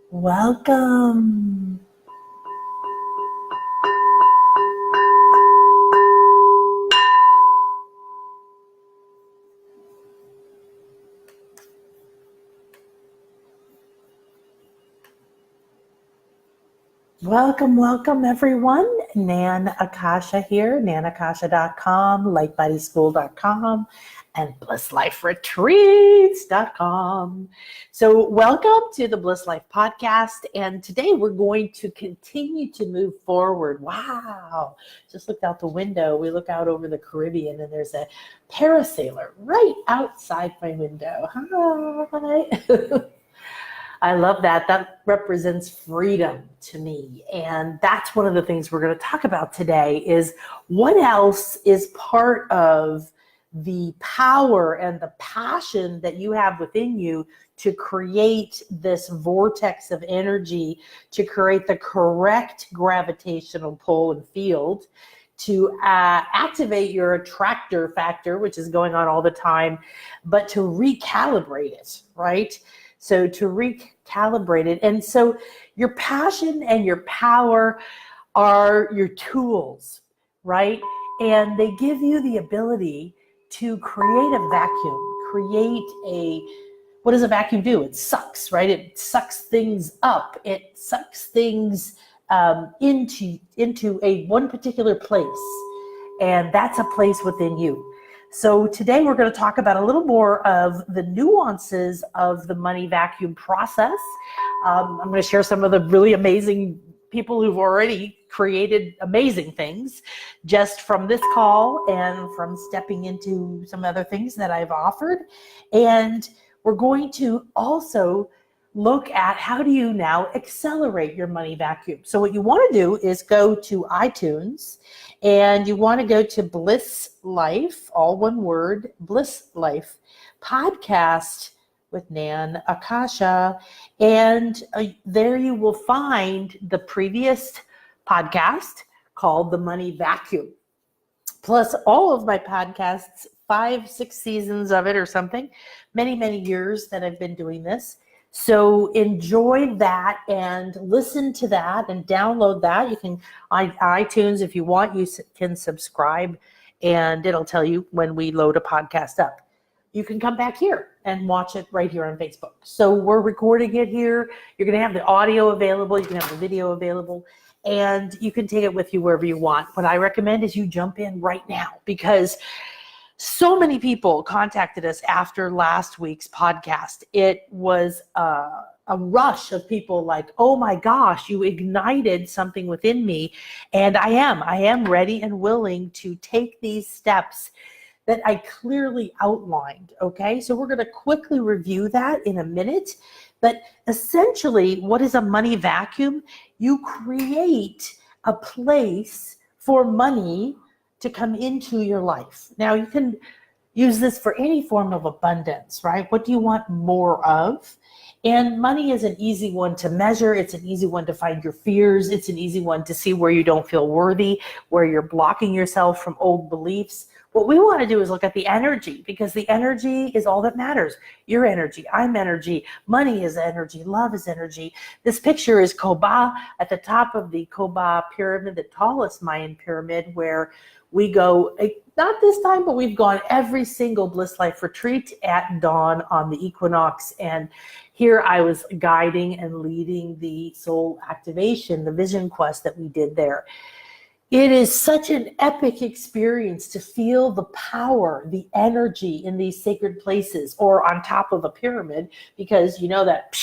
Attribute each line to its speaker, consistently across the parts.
Speaker 1: Welcome. Welcome, everyone. Nan Akasha here, nanakasha.com, lightbodyschool.com, and blissliferetreats.com. So welcome to the Bliss Life Podcast, and today we're going to continue to move forward. Wow. Just looked out the window. We look out over the Caribbean, and there's a parasailer right outside my window. Hi. I love that. That represents freedom to me. And that's one of the things we're going to talk about today is what else is part of the power and the passion that you have within you to create this vortex of energy, to create the correct gravitational pull and field, to activate your attractor factor, which is going on all the time, but to recalibrate it, right? So to recalibrate it. And so your passion and your power are your tools, right? And they give you the ability to create a vacuum, what does a vacuum do? It sucks, right? It sucks things up. It sucks things into one particular place. And that's a place within you. So today we're going to talk about a little more of the nuances of the money vacuum process. I'm going to share some of the really amazing people who've already created amazing things just from this call and from stepping into some other things that I've offered. And we're going to also look at how do you now accelerate your money vacuum. So what you want to do is go to iTunes and you want to go to Bliss Life, all one word, Bliss Life podcast with Nan Akasha. And there you will find the previous podcast called The Money Vacuum, plus all of my podcasts, 5-6 seasons of it or something, many years that I've been doing this. So enjoy that and listen to that and download that. You can on iTunes, if you want, you can subscribe and it'll tell you when we load a podcast up. You can come back here and watch it right here on Facebook. So we're recording it here. You're going to have the audio available. You can have the video available and you can take it with you wherever you want. What I recommend is you jump in right now because so many people contacted us after last week's podcast. It was a rush of people like, oh my gosh, you ignited something within me. And I am ready and willing to take these steps that I clearly outlined. Okay, so we're going to quickly review that in a minute. But essentially, what is a money vacuum? You create a place for money to come into your life. Now you can use this for any form of abundance, right? What do you want more of? And money is an easy one to measure. It's an easy one to find your fears. It's an easy one to see where you don't feel worthy, where you're blocking yourself from old beliefs. What we want to do is look at the energy because the energy is all that matters. Your energy, I'm energy, money is energy, love is energy. This picture is Koba at the top of the Koba pyramid, the tallest Mayan pyramid, where we go, not this time, but we've gone every single Bliss Life retreat at dawn on the equinox. And here I was guiding and leading the soul activation, the vision quest that we did there. It is such an epic experience to feel the power, the energy in these sacred places or on top of a pyramid, because you know that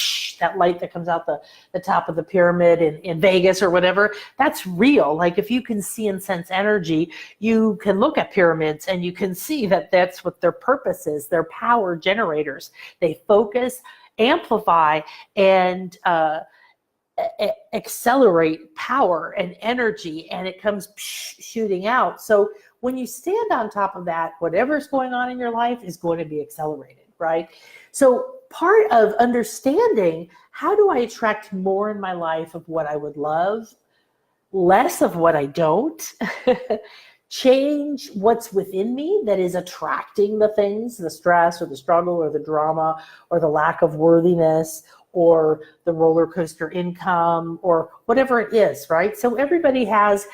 Speaker 1: light that comes out the top of the pyramid in Vegas or whatever, that's real. Like if you can see and sense energy, you can look at pyramids and you can see that that's what their purpose is. They're power generators. They focus, amplify, and accelerate power and energy, and it comes shooting out. So when you stand on top of that, whatever's going on in your life is going to be accelerated, right? So part of understanding how do I attract more in my life of what I would love, less of what I don't, change what's within me that is attracting the things, the stress or the struggle or the drama or the lack of worthiness or the roller coaster income or whatever it is, right? So everybody has,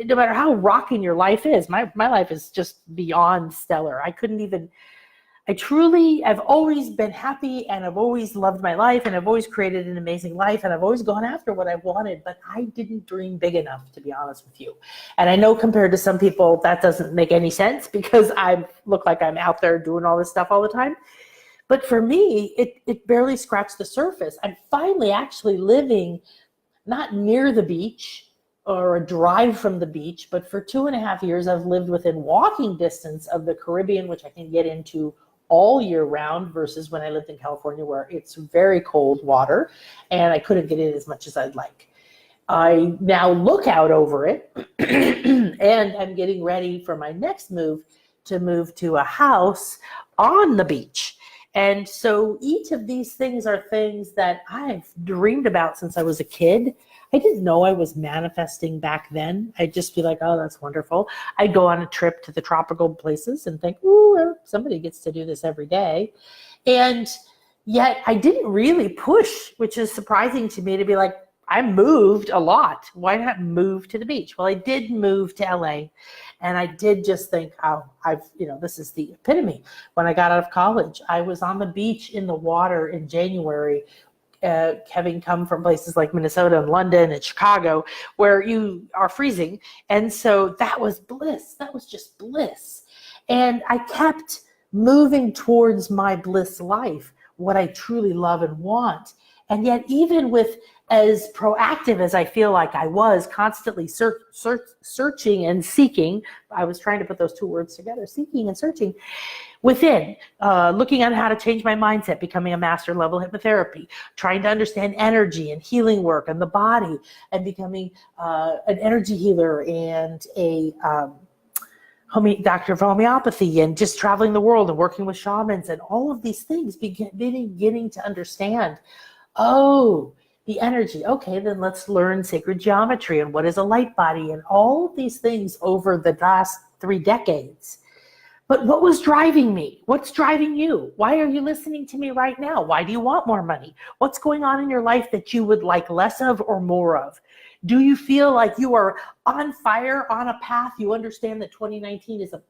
Speaker 1: no matter how rocking your life is, my life is just beyond stellar. I've always been happy, and I've always loved my life, and I've always created an amazing life, and I've always gone after what I wanted, but I didn't dream big enough, to be honest with you. And I know compared to some people, that doesn't make any sense because I look like I'm out there doing all this stuff all the time. But for me, it barely scratched the surface. I'm finally actually living not near the beach or a drive from the beach, but for 2.5 years, I've lived within walking distance of the Caribbean, which I can get into all year round, versus when I lived in California where it's very cold water and I couldn't get in as much as I'd like. I now look out over it and I'm getting ready for my next move to a house on the beach. And so each of these things are things that I've dreamed about since I was a kid. I didn't know I was manifesting back then. I'd just be like, oh, that's wonderful. I'd go on a trip to the tropical places and think, ooh, somebody gets to do this every day. And yet I didn't really push, which is surprising to me, to be like, I moved a lot. Why not move to the beach? Well, I did move to LA, and I did just think, oh, this is the epitome. When I got out of college, I was on the beach in the water in January, having come from places like Minnesota and London and Chicago, where you are freezing. And so that was bliss. That was just bliss. And I kept moving towards my bliss life, what I truly love and want. And yet, even with as proactive as I feel like I was, constantly searching and seeking, I was trying to put those two words together, seeking and searching, within, looking at how to change my mindset, becoming a master level hypnotherapy, trying to understand energy and healing work and the body, and becoming an energy healer and a doctor of homeopathy, and just traveling the world and working with shamans and all of these things, beginning to understand, oh, the energy. Okay, then let's learn sacred geometry and what is a light body and all of these things over the last 3 decades. But what was driving me? What's driving you? Why are you listening to me right now? Why do you want more money? What's going on in your life that you would like less of or more of? Do you feel like you are on fire, on a path? You understand that 2019 is a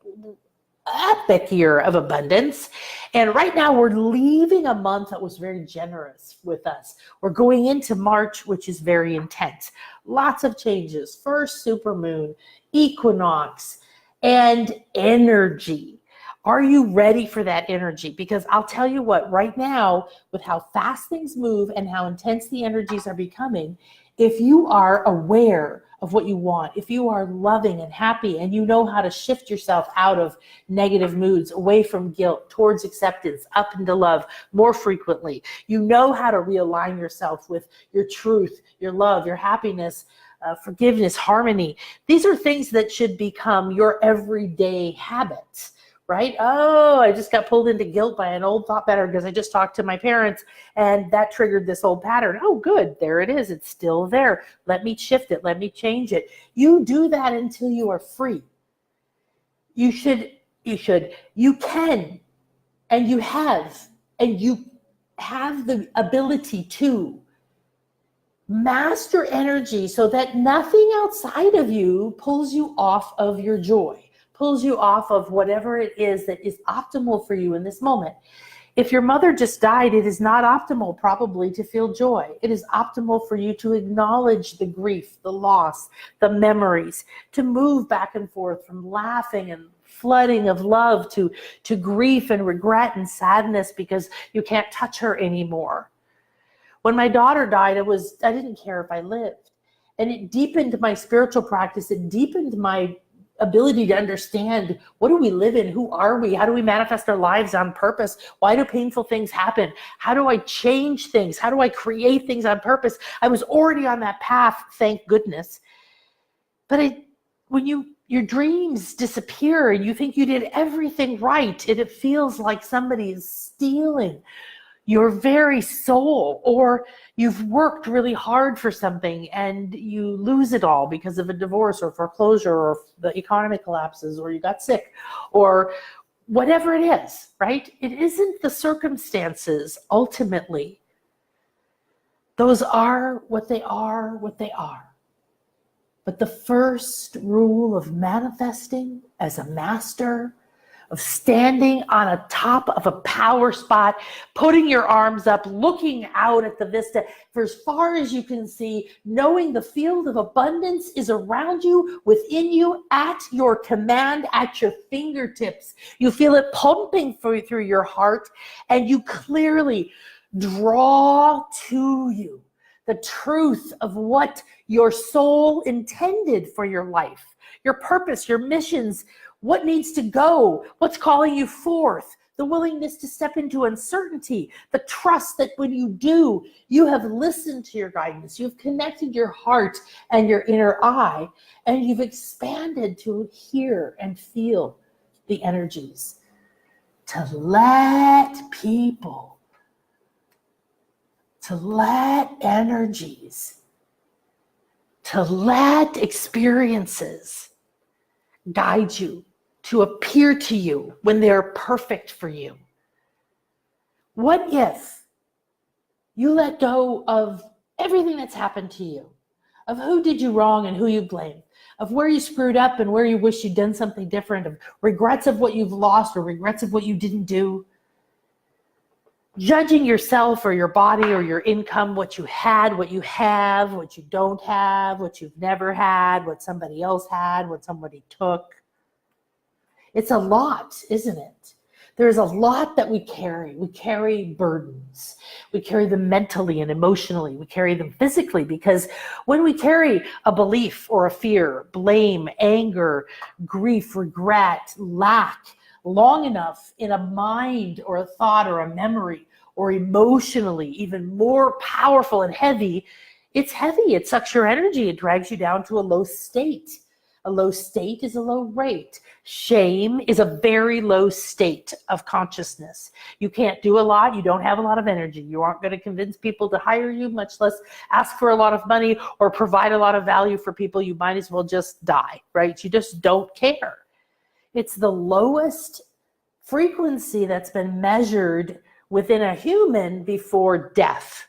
Speaker 1: epic year of abundance. And right now we're leaving a month that was very generous with us. We're going into March, which is very intense. Lots of changes. First supermoon, equinox, and energy. Are you ready for that energy? Because I'll tell you what, right now, with how fast things move and how intense the energies are becoming, if you are aware of what you want, if you are loving and happy and you know how to shift yourself out of negative moods, away from guilt, towards acceptance, up into love more frequently, you know how to realign yourself with your truth, your love, your happiness, forgiveness, harmony. These are things that should become your everyday habits, right? Oh, I just got pulled into guilt by an old thought pattern because I just talked to my parents and that triggered this old pattern. Oh, good. There it is. It's still there. Let me shift it. Let me change it. You do that until you are free. You can, and you have the ability to master energy so that nothing outside of you pulls you off of your joy, pulls you off of whatever it is that is optimal for you in this moment. If your mother just died, it is not optimal probably to feel joy. It is optimal for you to acknowledge the grief, the loss, the memories, to move back and forth from laughing and flooding of love to grief and regret and sadness because you can't touch her anymore. When my daughter died, I didn't care if I lived. And it deepened my spiritual practice. It deepened my ability to understand, what do we live in? Who are we? How do we manifest our lives on purpose? Why do painful things happen? How do I change things? How do I create things on purpose? I was already on that path, thank goodness. But when your dreams disappear and you think you did everything right, and it feels like somebody is stealing your very soul, or you've worked really hard for something and you lose it all because of a divorce or foreclosure or the economy collapses or you got sick or whatever it is, right? It isn't the circumstances ultimately Those are what they are, what they are. But the first rule of manifesting as a master, of standing on a top of a power spot, putting your arms up, looking out at the vista for as far as you can see, knowing the field of abundance is around you, within you, at your command, at your fingertips. You feel it pumping through your heart, and you clearly draw to you the truth of what your soul intended for your life, your purpose, your missions, what needs to go, what's calling you forth, the willingness to step into uncertainty, the trust that when you do, you have listened to your guidance, you've connected your heart and your inner eye, and you've expanded to hear and feel the energies. To let people, to let energies, to let experiences guide you, to appear to you when they're perfect for you. What if you let go of everything that's happened to you, of who did you wrong and who you blame, of where you screwed up and where you wish you'd done something different, of regrets of what you've lost or regrets of what you didn't do, judging yourself or your body or your income, what you had, what you have, what you don't have, what you've never had, what somebody else had, what somebody took. It's a lot, isn't it? There's a lot that we carry. We carry burdens. We carry them mentally and emotionally. We carry them physically, because when we carry a belief or a fear, blame, anger, grief, regret, lack, long enough in a mind or a thought or a memory, or emotionally even more powerful and heavy, it's heavy. It sucks your energy. It drags you down to a low state. A low state is a low rate. Shame is a very low state of consciousness. You can't do a lot. You don't have a lot of energy. You aren't going to convince people to hire you, much less ask for a lot of money or provide a lot of value for people. You might as well just die, right? You just don't care. It's the lowest frequency that's been measured within a human before death.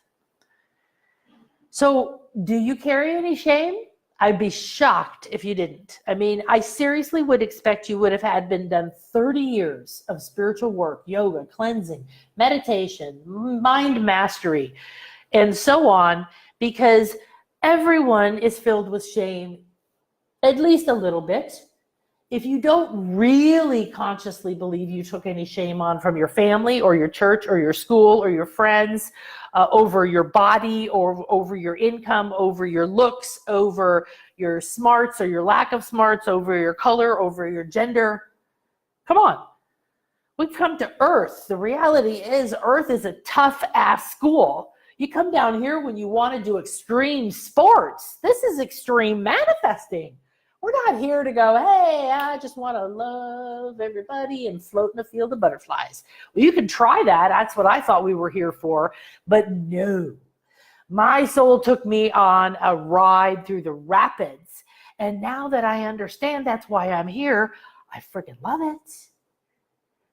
Speaker 1: So, do you carry any shame? I'd be shocked if you didn't. I mean, I seriously would expect you would have been done 30 years of spiritual work, yoga, cleansing, meditation, mind mastery, and so on, because everyone is filled with shame, at least a little bit. If you don't really consciously believe you took any shame on from your family or your church or your school or your friends, over your body or over your income, over your looks, over your smarts or your lack of smarts, over your color, over your gender, come on. We've come to Earth. The reality is Earth is a tough ass school. You come down here when you want to do extreme sports. This is extreme manifesting. We're not here to go, hey, I just want to love everybody and float in a field of butterflies. Well, you can try that. That's what I thought we were here for. But no, my soul took me on a ride through the rapids. And now that I understand that's why I'm here, I freaking love it.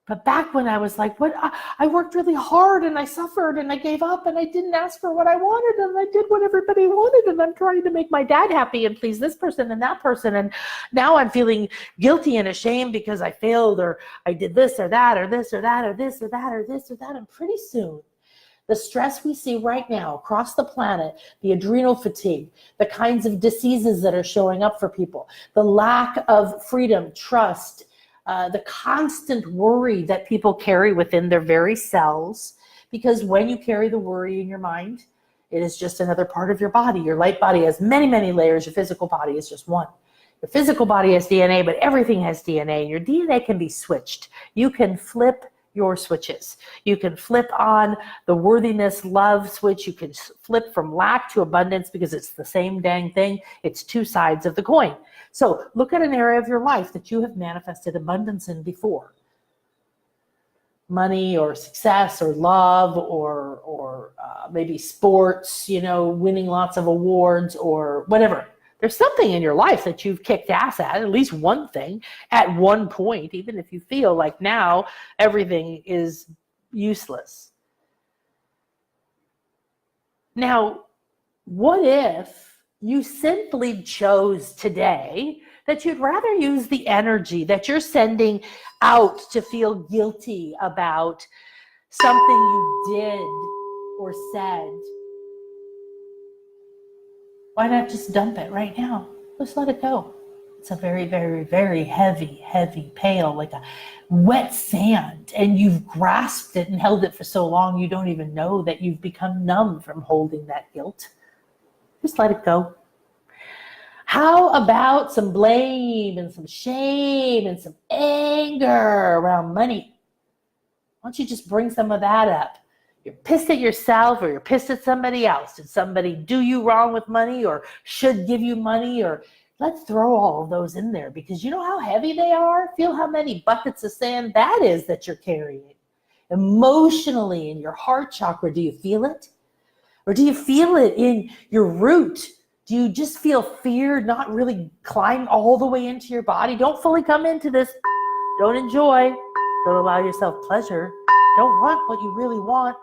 Speaker 1: But back when I was like, what? I worked really hard and I suffered and I gave up and I didn't ask for what I wanted and I did what everybody wanted and I'm trying to make my dad happy and please this person and that person. And now I'm feeling guilty and ashamed because I failed or I did this or that or this or that or this or that or this or that. And pretty soon, the stress we see right now across the planet, the adrenal fatigue, the kinds of diseases that are showing up for people, the lack of freedom, trust, the constant worry that people carry within their very selves, because when you carry the worry in your mind, it is just another part of your body. Your light body has many, many layers. Your physical body is just one. Your physical body has DNA, but everything has DNA. Your DNA can be switched. You can flip your switches. You can flip on the worthiness, love switch. You can flip from lack to abundance because it's the same dang thing. It's two sides of the coin. So look at an area of your life that you have manifested abundance in before. Money or success or love or maybe sports, winning lots of awards or whatever. There's something in your life that you've kicked ass at least one thing, at one point, even if you feel like now everything is useless. Now, what if you simply chose today that you'd rather use the energy that you're sending out to feel guilty about something you did or said? Why not just dump it right now? Just let it go. It's a very, very, very heavy, heavy pail, like a wet sand. And you've grasped it and held it for so long, you don't even know that you've become numb from holding that guilt. Just let it go. How about some blame and some shame and some anger around money? Why don't you just bring some of that up? You're pissed at yourself or you're pissed at somebody else. Did somebody do you wrong with money or should give you money? Or let's throw all of those in there, because you know how heavy they are? Feel how many buckets of sand that is that you're carrying. Emotionally in your heart chakra, do you feel it? Or do you feel it in your root? Do you just feel fear not really climb all the way into your body? Don't fully come into this. Don't enjoy. Don't allow yourself pleasure. Don't want what you really want.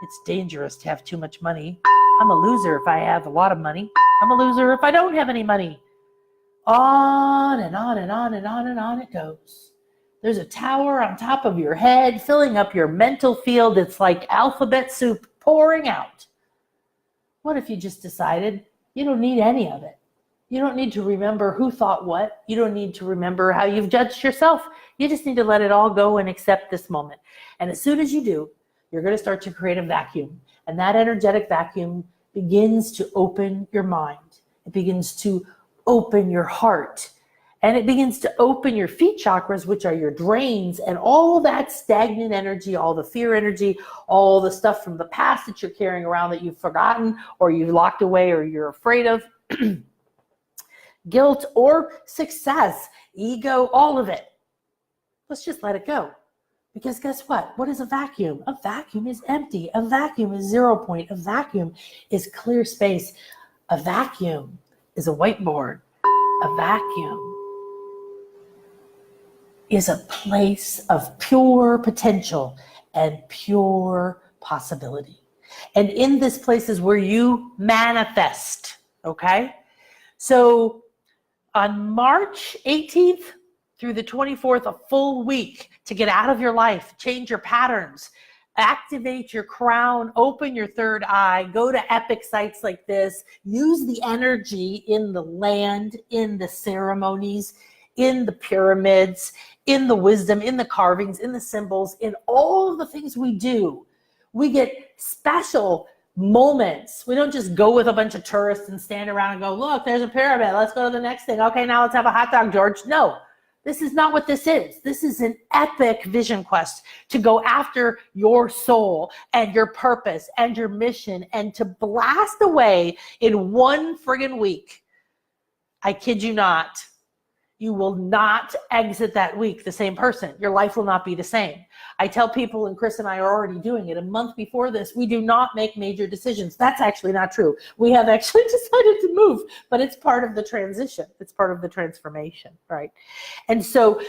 Speaker 1: It's dangerous to have too much money. I'm a loser if I have a lot of money. I'm a loser if I don't have any money. On and on and on and on and on it goes. There's a tower on top of your head, filling up your mental field. It's like alphabet soup pouring out. What if you just decided you don't need any of it? You don't need to remember who thought what. You don't need to remember how you've judged yourself. You just need to let it all go and accept this moment. And as soon as you do, you're going to start to create a vacuum. And that energetic vacuum begins to open your mind. It begins to open your heart. And it begins to open your feet chakras, which are your drains, and all that stagnant energy, all the fear energy, all the stuff from the past that you're carrying around that you've forgotten or you've locked away or you're afraid of. Guilt or success, ego, all of it. Let's just let it go. Because guess what? What is a vacuum? A vacuum is empty. A vacuum is 0 point. A vacuum is clear space. A vacuum is a whiteboard. A vacuum is a place of pure potential and pure possibility. And in this place is where you manifest, okay? So on March 18th through the 24th, a full week to get out of your life, change your patterns, activate your crown, open your third eye, go to epic sites like this, use the energy in the land, in the ceremonies, in the pyramids, in the wisdom, in the carvings, in the symbols, in all of the things we do. We get special moments. We don't just go with a bunch of tourists and stand around and go, look, there's a pyramid. Let's go to the next thing. Okay, now let's have a hot dog, George. No, this is not what this is. This is an epic vision quest to go after your soul and your purpose and your mission and to blast away in one friggin' week. I kid you not. You will not exit that week the same person. Your life will not be the same. I tell people, and Chris and I are already doing it, a month before this, we do not make major decisions. That's actually not true. We have actually decided to move, but it's part of the transition. It's part of the transformation, right? And so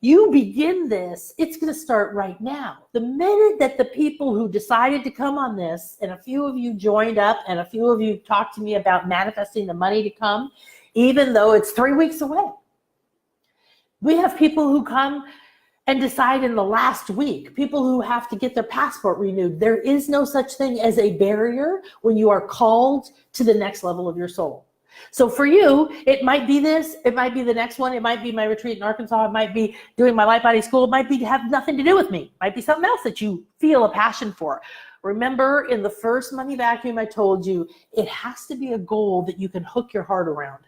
Speaker 1: you begin this, it's going to start right now. The minute that the people who decided to come on this, and a few of you joined up, and a few of you talked to me about manifesting the money to come, even though it's 3 weeks away. We have people who come and decide in the last week, people who have to get their passport renewed. There is no such thing as a barrier when you are called to the next level of your soul. So for you, it might be this, it might be the next one, it might be my retreat in Arkansas, it might be doing my Light Body School, it might be have nothing to do with me, it might be something else that you feel a passion for. Remember, in the first money vacuum, I told you, it has to be a goal that you can hook your heart around.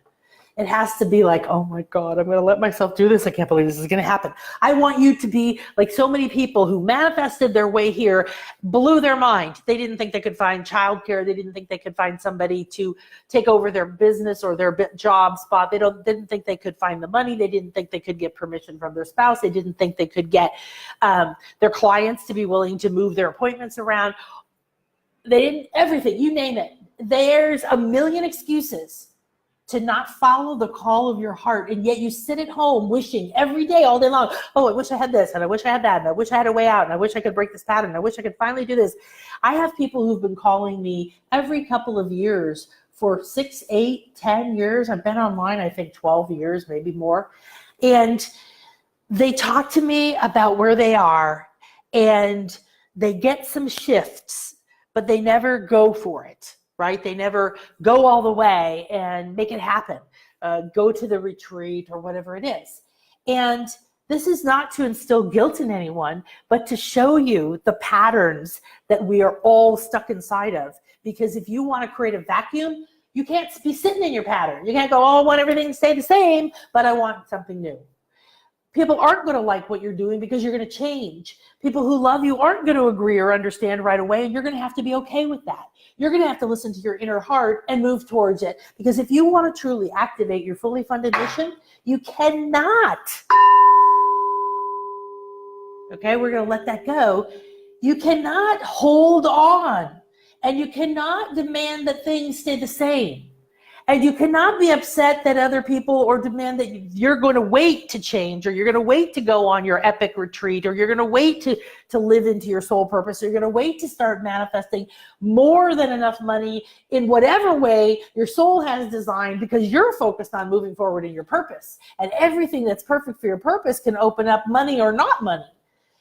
Speaker 1: It has to be like, oh my God, I'm going to let myself do this. I can't believe this is going to happen. I want you to be like so many people who manifested their way here, blew their mind. They didn't think they could find childcare. They didn't think they could find somebody to take over their business or their job spot. They didn't think they could find the money. They didn't think they could get permission from their spouse. They didn't think they could get their clients to be willing to move their appointments around. They didn't, everything, you name it. There's a million excuses to not follow the call of your heart, and yet you sit at home wishing every day, all day long, oh, I wish I had this, and I wish I had that, and I wish I had a way out, and I wish I could break this pattern, and I wish I could finally do this. I have people who've been calling me every couple of years for 6, 8, 10 years. I've been online, I think 12 years, maybe more. And they talk to me about where they are, and they get some shifts, but they never go for it. Right? They never go all the way and make it happen, go to the retreat or whatever it is. And this is not to instill guilt in anyone, but to show you the patterns that we are all stuck inside of. Because if you want to create a vacuum, you can't be sitting in your pattern. You can't go, oh, I want everything to stay the same, but I want something new. People aren't going to like what you're doing because you're going to change. People who love you aren't going to agree or understand right away, and you're going to have to be okay with that. You're going to have to listen to your inner heart and move towards it. Because if you want to truly activate your fully funded mission, you cannot. Okay, we're going to let that go. You cannot hold on, and you cannot demand that things stay the same. And you cannot be upset that other people, or demand that you're going to wait to change, or you're going to wait to go on your epic retreat, or you're going to wait to live into your soul purpose, or you're going to wait to start manifesting more than enough money in whatever way your soul has designed, because you're focused on moving forward in your purpose. And everything that's perfect for your purpose can open up money or not money.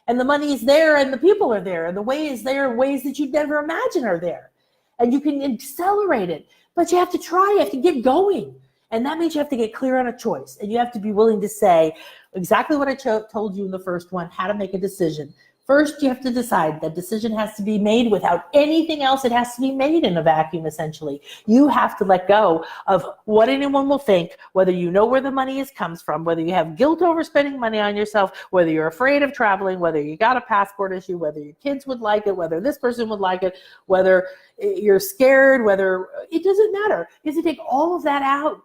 Speaker 1: And the money is there, and the people are there, and the way is there in ways that you'd never imagine are there. And you can accelerate it. But you have to try, you have to get going. And that means you have to get clear on a choice. And you have to be willing to say exactly what I told you in the first one, how to make a decision. First, you have to decide. That decision has to be made without anything else. It has to be made in a vacuum, essentially. You have to let go of what anyone will think, whether you know where the money comes from, whether you have guilt over spending money on yourself, whether you're afraid of traveling, whether you got a passport issue, whether your kids would like it, whether this person would like it, whether you're scared, whether it doesn't matter. You have to take all of that out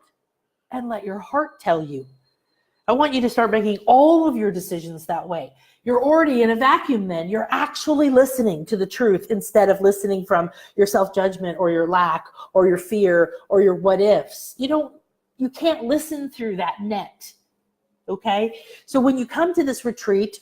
Speaker 1: and let your heart tell you. I want you to start making all of your decisions that way. You're already in a vacuum then. You're actually listening to the truth instead of listening from your self-judgment or your lack or your fear or your what ifs. You can't listen through that net. Okay? So when you come to this retreat,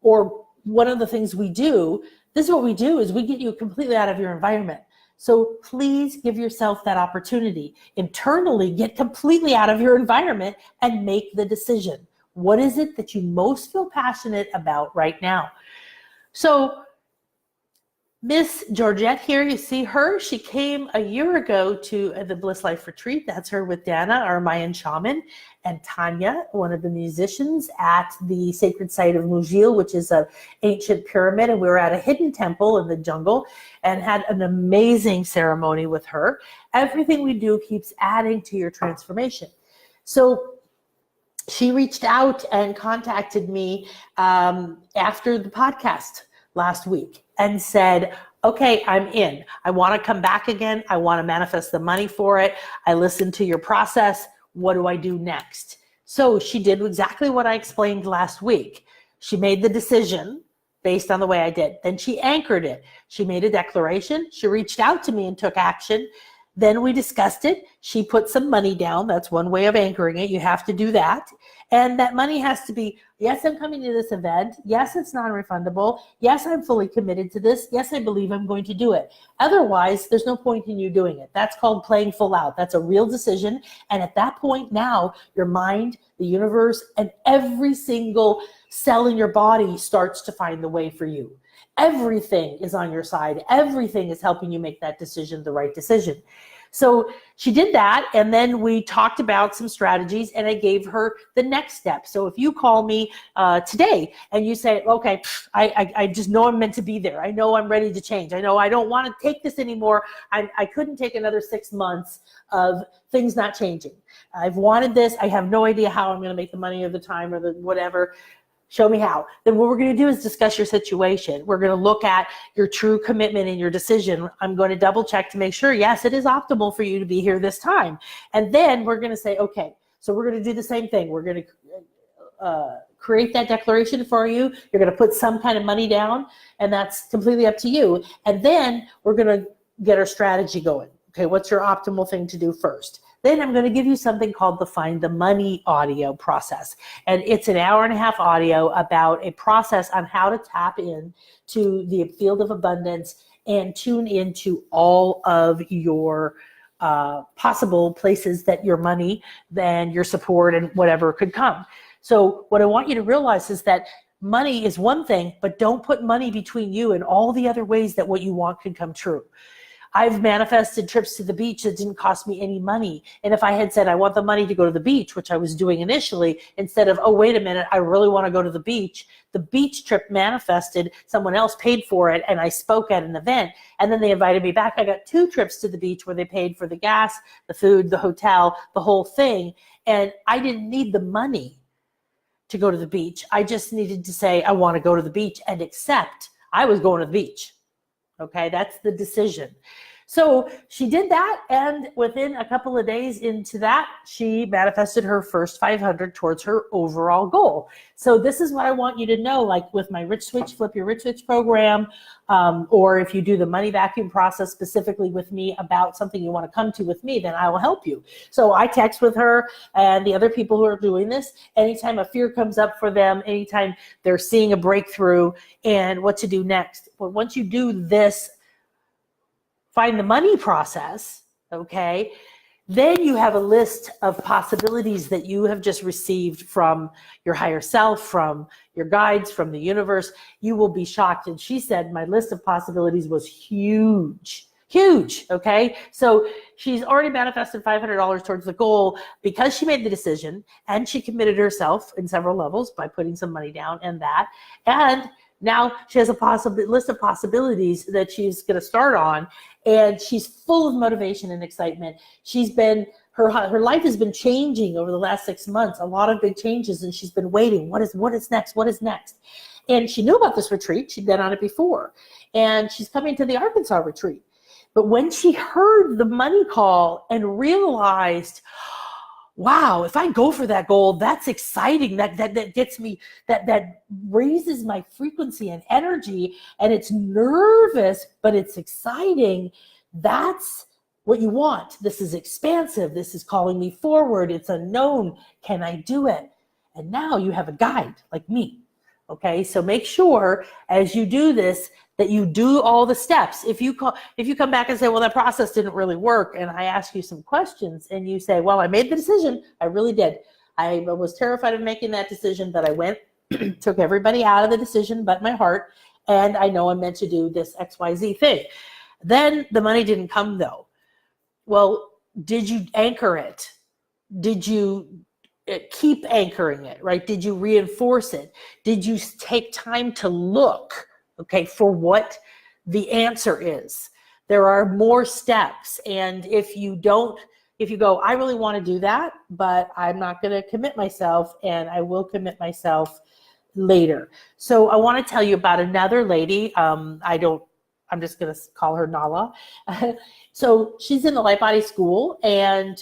Speaker 1: or one of the things we do, this is what we do, is we get you completely out of your environment. So please give yourself that opportunity. Internally, get completely out of your environment and make the decision. What is it that you most feel passionate about right now? So Miss Georgette here, you see her. She came a year ago to the Bliss Life Retreat. That's her with Dana, our Mayan shaman, and Tanya, one of the musicians, at the sacred site of Mujil, which is an ancient pyramid. And we were at a hidden temple in the jungle and had an amazing ceremony with her. Everything we do keeps adding to your transformation. So she reached out and contacted me after the podcast last week and said, okay, I'm in. I want to come back again. I want to manifest the money for it. I listened to your process. What do I do next? So she did exactly what I explained last week. She made the decision based on the way I did. Then she anchored it. She made a declaration. She reached out to me and took action. Then we discussed it. She put some money down. That's one way of anchoring it. You have to do that. And that money has to be, yes, I'm coming to this event. Yes, it's non-refundable. Yes, I'm fully committed to this. Yes, I believe I'm going to do it. Otherwise, there's no point in you doing it. That's called playing full out. That's a real decision. And at that point now, your mind, the universe, and every single cell in your body starts to find the way for you. Everything is on your side. Everything is helping you make that decision, the right decision. So she did that, and then we talked about some strategies, and I gave her the next step. So if you call me today and you say, okay, I just know I'm meant to be there. I know I'm ready to change. I know I don't want to take this anymore. I couldn't take another 6 months of things not changing. I've wanted this. I have no idea how I'm going to make the money or the time or the whatever. Show me how. Then what we're going to do is discuss your situation. We're going to look at your true commitment and your decision. I'm going to double check to make sure, yes, it is optimal for you to be here this time. And then we're going to say, okay, so we're going to do the same thing. We're going to create that declaration for you. You're going to put some kind of money down, and that's completely up to you. And then we're going to get our strategy going. Okay, what's your optimal thing to do first? Then I'm going to give you something called the Find the Money audio process. And it's an hour-and-a-half audio about a process on how to tap in to the field of abundance and tune into all of your possible places that your money, then your support and whatever could come. So what I want you to realize is that money is one thing, but don't put money between you and all the other ways that what you want can come true. I've manifested trips to the beach that didn't cost me any money. And if I had said, I want the money to go to the beach, which I was doing initially, instead of, oh, wait a minute, I really want to go to the beach trip manifested, someone else paid for it, and I spoke at an event, and then they invited me back. I got 2 trips to the beach where they paid for the gas, the food, the hotel, the whole thing. And I didn't need the money to go to the beach. I just needed to say, I want to go to the beach and accept I was going to the beach. Okay, that's the decision. So she did that, and within a couple of days into that, she manifested her first 500 towards her overall goal. So this is what I want you to know, like with my Rich Switch, Flip Your Rich Switch program, or if you do the money vacuum process specifically with me about something you want to come to with me, then I will help you. So I text with her and the other people who are doing this, anytime a fear comes up for them, anytime they're seeing a breakthrough and what to do next. But once you do this, Find the Money process, okay, then you have a list of possibilities that you have just received from your higher self, from your guides, from the universe. You will be shocked. And she said, my list of possibilities was huge, okay? So she's already manifested $500 towards the goal because she made the decision and she committed herself in several levels by putting some money down and that. And now she has a list of possibilities that she's going to start on, and she's full of motivation and excitement. She's been, her life has been changing over the last 6 months, a lot of big changes, and she's been waiting. What is next? What is next? And she knew about this retreat. She'd been on it before, and she's coming to the Arkansas retreat. But when she heard the money call and realized, wow, if I go for that goal, that's exciting. That gets me, that raises my frequency and energy, and it's nervous, but it's exciting. That's what you want. This is expansive. This is calling me forward. It's unknown. Can I do it? And now you have a guide like me. Okay, so make sure as you do this that you do all the steps. If you come back and say, well, that process didn't really work, and I ask you some questions and you say, well, I made the decision. I really did. I was terrified of making that decision, but I went, took everybody out of the decision but my heart, and I know I'm meant to do this XYZ thing. Then the money didn't come though. Well, did you anchor it? Did you keep anchoring it, right? Did you reinforce it? Did you take time to look, okay, for what the answer is? There are more steps. And if you go, I really want to do that, but I'm not going to commit myself, and I will commit myself later. So I want to tell you about another lady. I'm just going to call her Nala. So she's in the Light Body School, and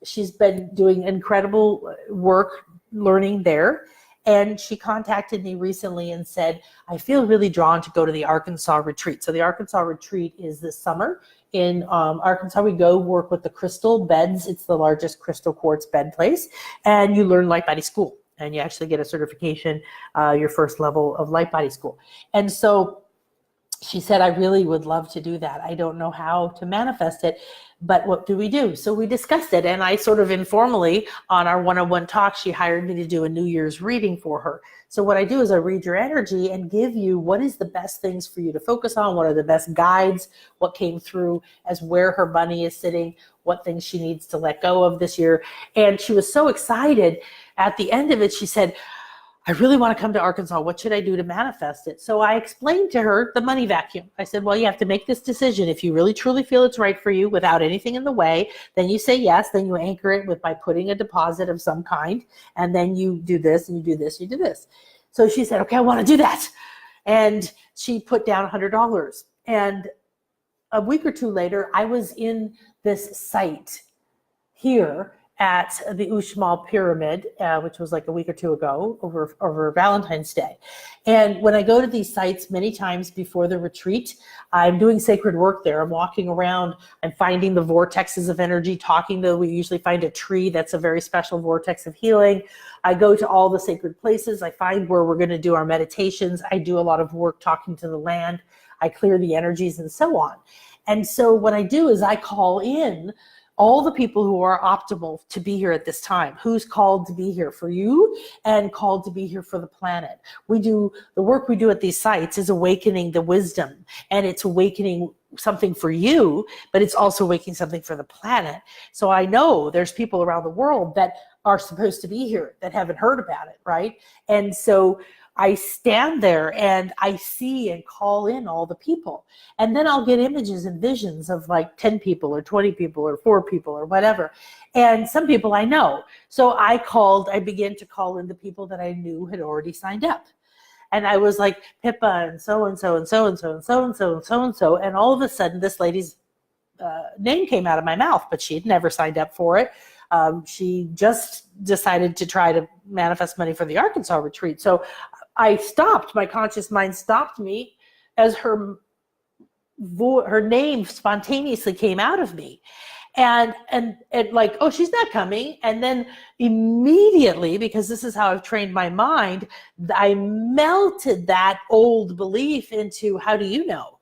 Speaker 1: she's been doing incredible work learning there. And she contacted me recently and said, I feel really drawn to go to the Arkansas retreat. So the Arkansas retreat is this summer in Arkansas. We go work with the crystal beds. It's the largest crystal quartz bed place. And you learn Light Body School. And you actually get a certification, your first level of Light Body School. And so she said, I really would love to do that. I don't know how to manifest it, but what do we do? So we discussed it, and I sort of informally on our one-on-one talk, she hired me to do a New Year's reading for her. So what I do is I read your energy and give you what is the best things for you to focus on, what are the best guides, what came through as where her money is sitting, what things she needs to let go of this year. And she was so excited. At the end of it, she said, I really want to come to Arkansas. What should I do to manifest it? So I explained to her the money vacuum. I said, well, you have to make this decision. If you really truly feel it's right for you without anything in the way, then you say yes. Then you anchor it by putting a deposit of some kind. And then you do this and you do this, you do this. So she said, okay, I want to do that. And she put down $100. And a week or two later, I was in this site here at the Uxmal Pyramid, which was like a week or two ago over Valentine's Day. And when I go to these sites many times before the retreat, I'm doing sacred work there. I'm walking around, I'm finding the vortexes of energy, we usually find a tree that's a very special vortex of healing. I go to all the sacred places. I find where we're going to do our meditations. I do a lot of work talking to the land. I clear the energies and so on. And so what I do is I call in all the people who are optimal to be here at this time. Who's called to be here for you and called to be here for the planet. The work we do at these sites is awakening the wisdom, and it's awakening something for you, but it's also awakening something for the planet. So I know there's people around the world that are supposed to be here that haven't heard about it, right? And so I stand there and I see and call in all the people. And then I'll get images and visions of like 10 people or 20 people or 4 people or whatever. And some people I know. So I began to call in the people that I knew had already signed up. And I was like, Pippa and so-and-so and so-and-so and so-and-so and so-and-so. And all of a sudden this lady's name came out of my mouth, but she had never signed up for it. She just decided to try to manifest money for the Arkansas retreat. So my conscious mind stopped me as her name spontaneously came out of me. And like, oh, she's not coming. And then immediately, because this is how I've trained my mind, I melted that old belief into, how do you know?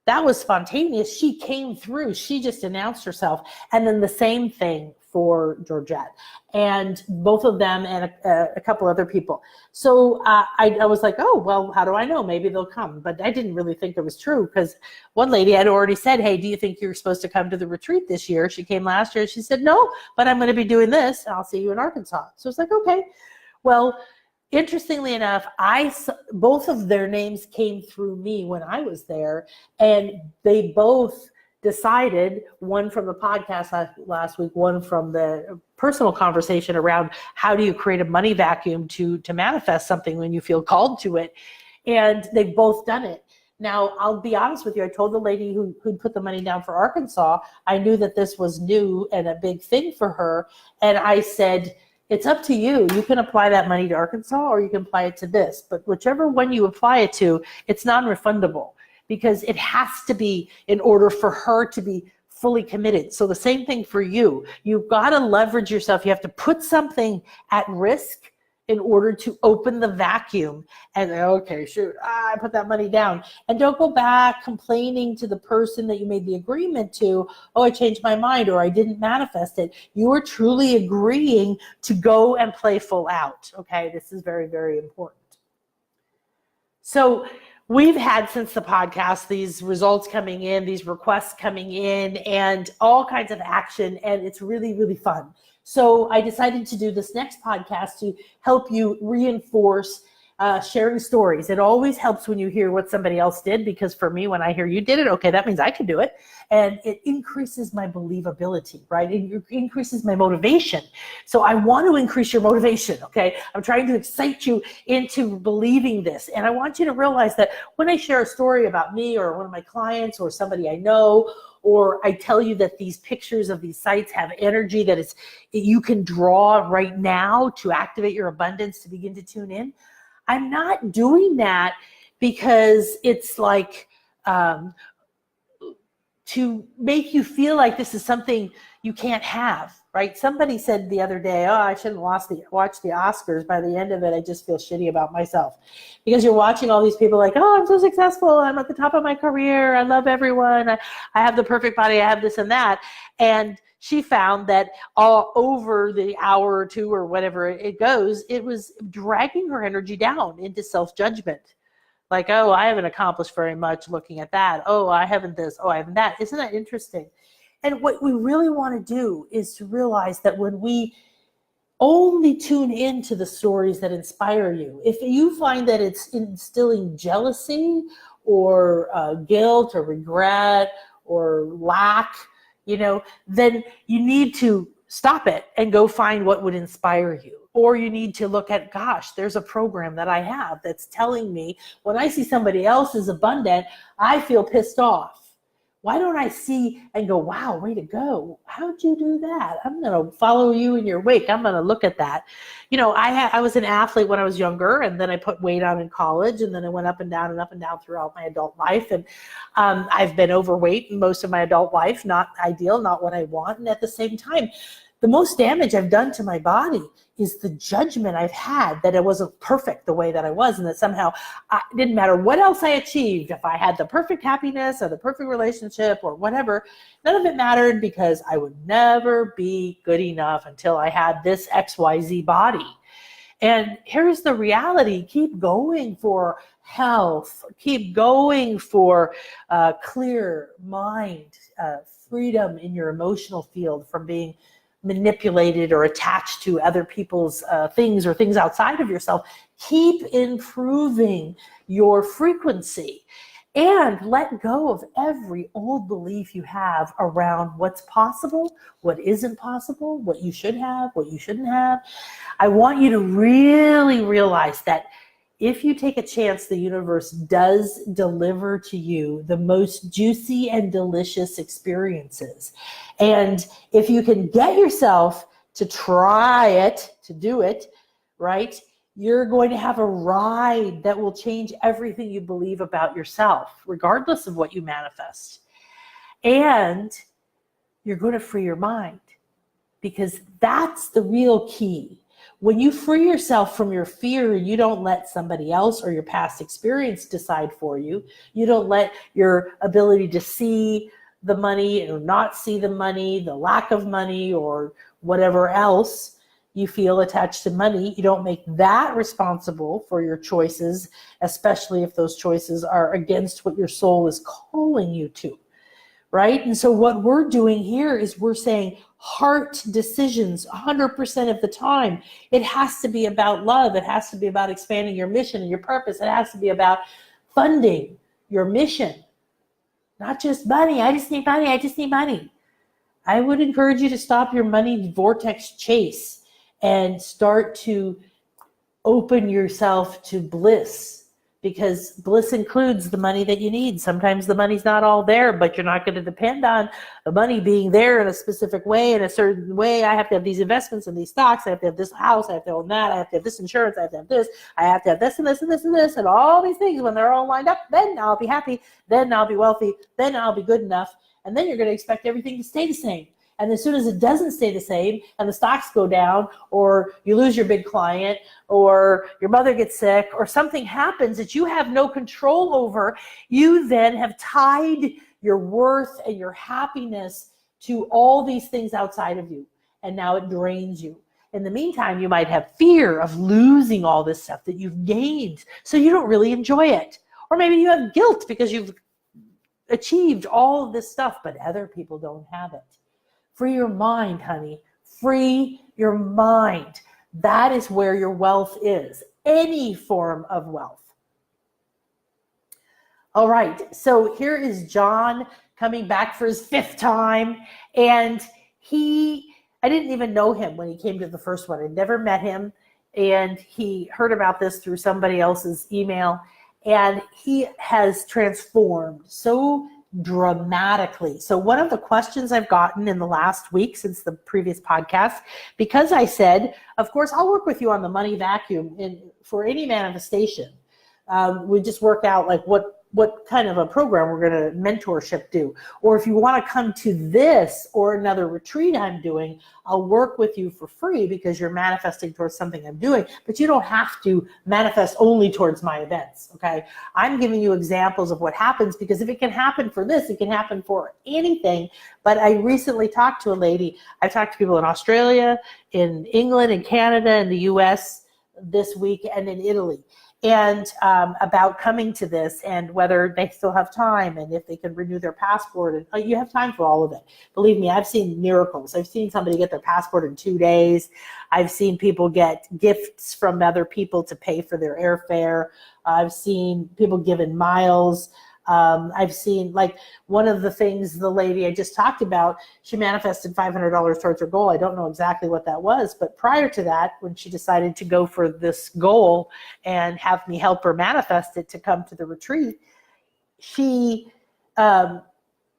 Speaker 1: That was spontaneous. She came through. She just announced herself. And then the same thing for Georgette, and both of them and a couple other people. So I was like, oh, well, how do I know? Maybe they'll come. But I didn't really think it was true, because one lady had already said, hey, do you think you're supposed to come to the retreat this year? She came last year. She said, no, but I'm going to be doing this. And I'll see you in Arkansas. So it's like, okay. Well, interestingly enough, both of their names came through me when I was there, and they both decided, one from the podcast last week, one from the personal conversation around how do you create a money vacuum to manifest something when you feel called to it. And they've both done it. Now, I'll be honest with you. I told the lady who put the money down for Arkansas, I knew that this was new and a big thing for her. And I said, it's up to you. You can apply that money to Arkansas, or you can apply it to this. But whichever one you apply it to, it's non-refundable, because it has to be in order for her to be fully committed. So the same thing for you. You've got to leverage yourself. You have to put something at risk in order to open the vacuum and okay, shoot, I put that money down. And don't go back complaining to the person that you made the agreement to, oh, I changed my mind, or I didn't manifest it. You are truly agreeing to go and play full out. Okay, this is very, very important. So we've had, since the podcast, these results coming in, these requests coming in, and all kinds of action, and it's really, really fun. So I decided to do this next podcast to help you reinforce sharing stories. It always helps when you hear what somebody else did, because for me, when I hear you did it, okay, that means I can do it. And it increases my believability, right? It increases my motivation. So I want to increase your motivation, okay? I'm trying to excite you into believing this. And I want you to realize that when I share a story about me or one of my clients or somebody I know, or I tell you that these pictures of these sites have energy that you can draw right now to activate your abundance, to begin to tune in, I'm not doing that because it's like to make you feel like this is something you can't have, right? Somebody said the other day, oh, I shouldn't watch the Oscars. By the end of it, I just feel shitty about myself. Because you're watching all these people like, oh, I'm so successful. I'm at the top of my career. I love everyone. I have the perfect body. I have this and that. And she found that all over the hour or two or whatever it goes, it was dragging her energy down into self-judgment. Like, oh, I haven't accomplished very much looking at that. Oh, I haven't this. Oh, I haven't that. Isn't that interesting? And what we really want to do is to realize that when we only tune into the stories that inspire you, if you find that it's instilling jealousy or guilt or regret or lack, then you need to stop it and go find what would inspire you. Or you need to look at, gosh, there's a program that I have that's telling me when I see somebody else is abundant, I feel pissed off. Why don't I see and go, wow, way to go. How'd you do that? I'm going to follow you in your wake. I'm going to look at that. I was an athlete when I was younger, and then I put weight on in college, and then I went up and down throughout my adult life. And I've been overweight most of my adult life, not ideal, not what I want. And at the same time, the most damage I've done to my body is the judgment I've had that it wasn't perfect the way that I was, and that somehow it didn't matter what else I achieved. If I had the perfect happiness or the perfect relationship or whatever, none of it mattered, because I would never be good enough until I had this XYZ body. And here's the reality. Keep going for health. Keep going for clear mind, freedom in your emotional field from being manipulated or attached to other people's things or things outside of yourself. Keep improving your frequency and let go of every old belief you have around what's possible, what isn't possible, what you should have, what you shouldn't have. I want you to really realize that if you take a chance, the universe does deliver to you the most juicy and delicious experiences. And if you can get yourself to try it, to do it, right, you're going to have a ride that will change everything you believe about yourself, regardless of what you manifest. And you're going to free your mind, because that's the real key. When you free yourself from your fear, you don't let somebody else or your past experience decide for you. You don't let your ability to see the money or not see the money, the lack of money, or whatever else you feel attached to money. You don't make that responsible for your choices, especially if those choices are against what your soul is calling you to, right? And so what we're doing here is we're saying heart decisions 100% of the time. It has to be about love. It has to be about expanding your mission and your purpose. It has to be about funding your mission, not just money. I just need money. I just need money. I would encourage you to stop your money vortex chase and start to open yourself to bliss, because bliss includes the money that you need. Sometimes the money's not all there, but you're not going to depend on the money being there in a specific way, in a certain way. I have to have these investments and these stocks. I have to have this house. I have to own that. I have to have this insurance. I have to have this. I have to have this and this and this and this and all these things. When they're all lined up, then I'll be happy. Then I'll be wealthy. Then I'll be good enough. And then you're going to expect everything to stay the same. And as soon as it doesn't stay the same and the stocks go down, or you lose your big client, or your mother gets sick, or something happens that you have no control over, you then have tied your worth and your happiness to all these things outside of you. And now it drains you. In the meantime, you might have fear of losing all this stuff that you've gained, so you don't really enjoy it. Or maybe you have guilt because you've achieved all of this stuff, but other people don't have it. Free your mind, honey. Free your mind. That is where your wealth is. Any form of wealth. All right. So here is John coming back for his 5th time. And I didn't even know him when he came to the first one. I'd never met him. And he heard about this through somebody else's email. And he has transformed so dramatically. So one of the questions I've gotten in the last week since the previous podcast, because I said, of course, I'll work with you on the money vacuum for any manifestation. We just work out like what kind of a program we're going to mentorship do. Or if you want to come to this or another retreat I'm doing, I'll work with you for free because you're manifesting towards something I'm doing. But you don't have to manifest only towards my events, okay? I'm giving you examples of what happens, because if it can happen for this, it can happen for anything. But I recently talked to a lady. I've talked to people in Australia, in England, in Canada, in the US this week, and in Italy. And about coming to this and whether they still have time and if they can renew their passport. And you have time for all of it. Believe me, I've seen miracles. I've seen somebody get their passport in 2 days. I've seen people get gifts from other people to pay for their airfare. I've seen people given miles. I've seen, like, one of the things the lady I just talked about, she manifested $500 towards her goal. I don't know exactly what that was, but prior to that, when she decided to go for this goal and have me help her manifest it to come to the retreat, she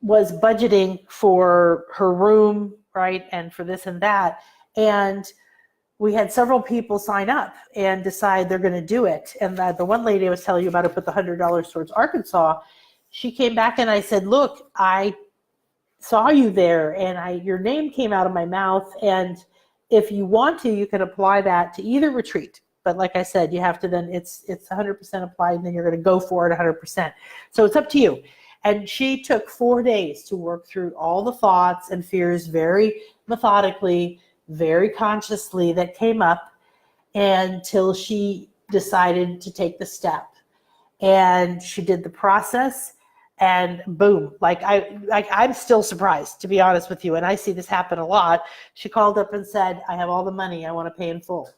Speaker 1: was budgeting for her room, right, and for this and that. And we had several people sign up and decide they're going to do it. And the one lady I was telling you about who put the $100 towards Arkansas, she came back and I said, look, I saw you there and your name came out of my mouth. And if you want to, you can apply that to either retreat. But like I said, you have to then, it's 100% applied, and then you're going to go for it 100%. So it's up to you. And she took 4 days to work through all the thoughts and fears very methodically, very consciously that came up until she decided to take the step. And she did the process, and boom, I'm still surprised, to be honest with you. And I see this happen a lot. She called up and said, I have all the money, I want to pay in full.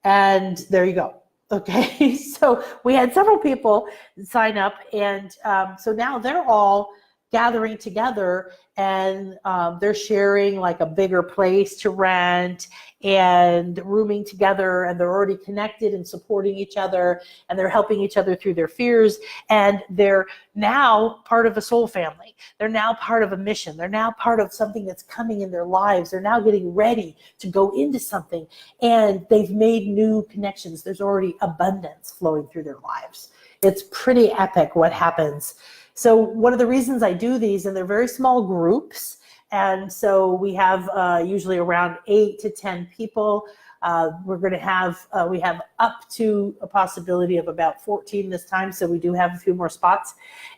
Speaker 1: And there you go. Okay. So we had several people sign up, and so now they're all gathering together, and they're sharing like a bigger place to rent and rooming together, and they're already connected and supporting each other, and they're helping each other through their fears, and they're now part of a soul family. They're now part of a mission. They're now part of something that's coming in their lives. They're now getting ready to go into something, and they've made new connections. There's already abundance flowing through their lives. It's pretty epic what happens. So one of the reasons I do these, and they're very small groups, and so we have usually around 8 to 10 people. We're going to have, we have up to a possibility of about 14 this time, so we do have a few more spots.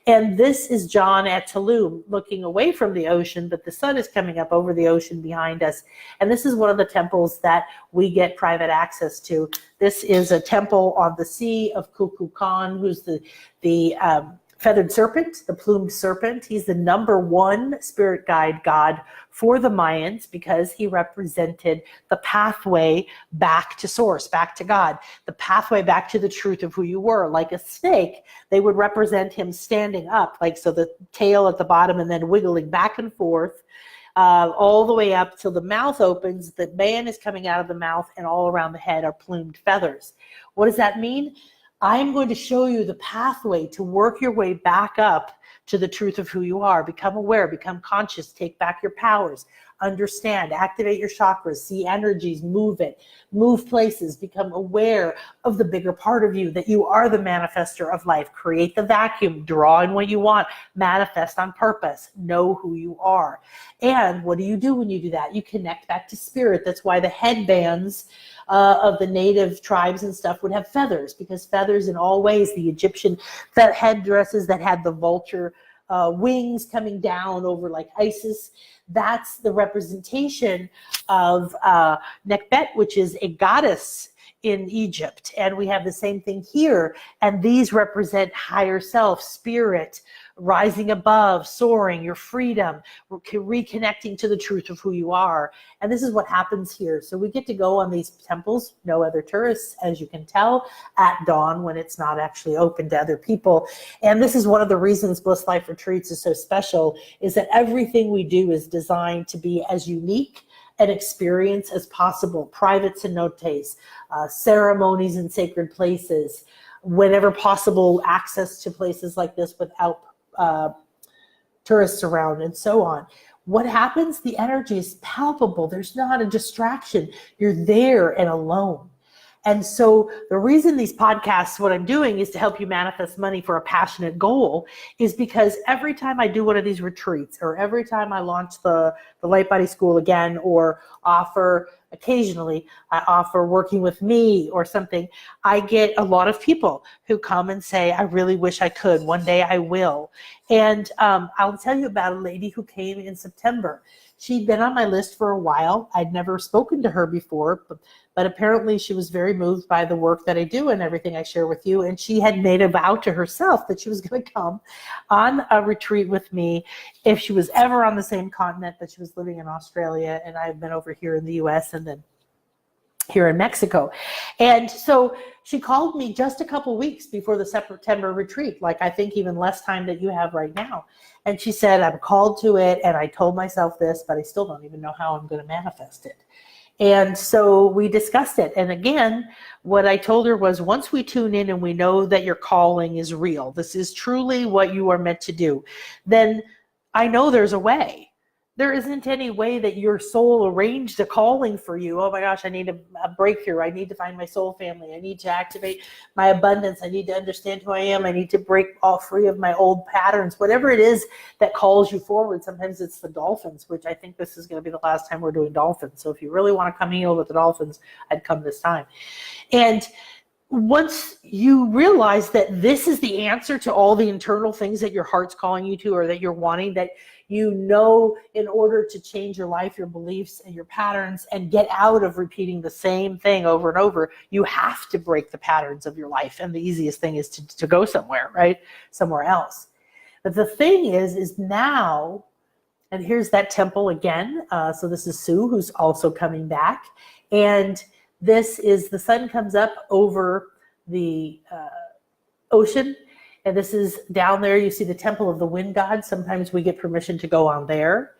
Speaker 1: And this is John at Tulum, looking away from the ocean, but the sun is coming up over the ocean behind us. And this is one of the temples that we get private access to. This is a temple on the sea of Kukulkan, who's the feathered serpent, the plumed serpent. He's the #1 spirit guide god for the Mayans because he represented the pathway back to source, back to God, the pathway back to the truth of who you were. Like a snake, they would represent him standing up, like so the tail at the bottom and then wiggling back and forth all the way up till the mouth opens. The man is coming out of the mouth, and all around the head are plumed feathers. What does that mean? I'm going to show you the pathway to work your way back up to the truth of who you are. Become aware, become conscious, take back your powers, understand, activate your chakras, see energies, move it, move places, become aware of the bigger part of you, that you are the manifester of life. Create the vacuum, draw in what you want, manifest on purpose, know who you are. And what do you do when you do that? You connect back to spirit. That's why the headbands of the native tribes and stuff would have feathers, because feathers in all ways, the Egyptian headdresses that had the vulture wings coming down over like Isis, that's the representation of Nekbet, which is a goddess in Egypt. And we have the same thing here. And these represent higher self, spirit, rising above, soaring, your freedom, reconnecting to the truth of who you are. And this is what happens here. So we get to go on these temples, no other tourists, as you can tell, at dawn when it's not actually open to other people. And this is one of the reasons Bliss Life Retreats is so special, is that everything we do is designed to be as unique an experience as possible. Private cenotes, ceremonies in sacred places, whenever possible, access to places like this without tourists around, and so on. What happens? The energy is palpable. There's not a distraction. You're there and alone. And so the reason these podcasts, what I'm doing is to help you manifest money for a passionate goal, is because every time I do one of these retreats, or every time I launch the Light Body School again, or occasionally I offer working with me or something, I get a lot of people who come and say, I really wish I could. One day I will. And I'll tell you about a lady who came in September. She'd been on my list for a while. I'd never spoken to her before, but apparently she was very moved by the work that I do and everything I share with you. And she had made a vow to herself that she was going to come on a retreat with me if she was ever on the same continent, that she was living in Australia, and I've been over here in the US and then here in Mexico. And so she called me just a couple weeks before the September retreat, like I think even less time that you have right now. And she said, I'm called to it, and I told myself this, but I still don't even know how I'm going to manifest it. And so we discussed it. And again, what I told her was, once we tune in and we know that your calling is real, this is truly what you are meant to do, then I know there's a way. There isn't any way that your soul arranged a calling for you. Oh my gosh, I need a breakthrough. I need to find my soul family. I need to activate my abundance. I need to understand who I am. I need to break all free of my old patterns. Whatever it is that calls you forward. Sometimes it's the dolphins, which I think this is going to be the last time we're doing dolphins. So if you really want to come heal with the dolphins, I'd come this time. And once you realize that this is the answer to all the internal things that your heart's calling you to, or that you're wanting, that you know, in order to change your life, your beliefs, and your patterns, and get out of repeating the same thing over and over, you have to break the patterns of your life. And the easiest thing is to go somewhere, right? Somewhere else. But the thing is now, and here's that temple again. So this is Sue, who's also coming back. And this is, the sun comes up over the ocean. And this is down there. You see the temple of the wind god. Sometimes we get permission to go on there.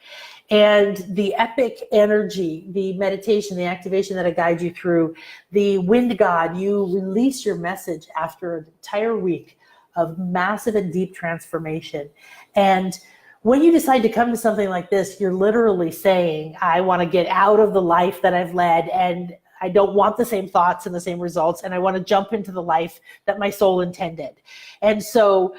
Speaker 1: And the epic energy, the meditation, the activation that I guide you through, the wind god, you release your message after an entire week of massive and deep transformation. And when you decide to come to something like this, you're literally saying, I want to get out of the life that I've led, and I don't want the same thoughts and the same results, and I want to jump into the life that my soul intended. And so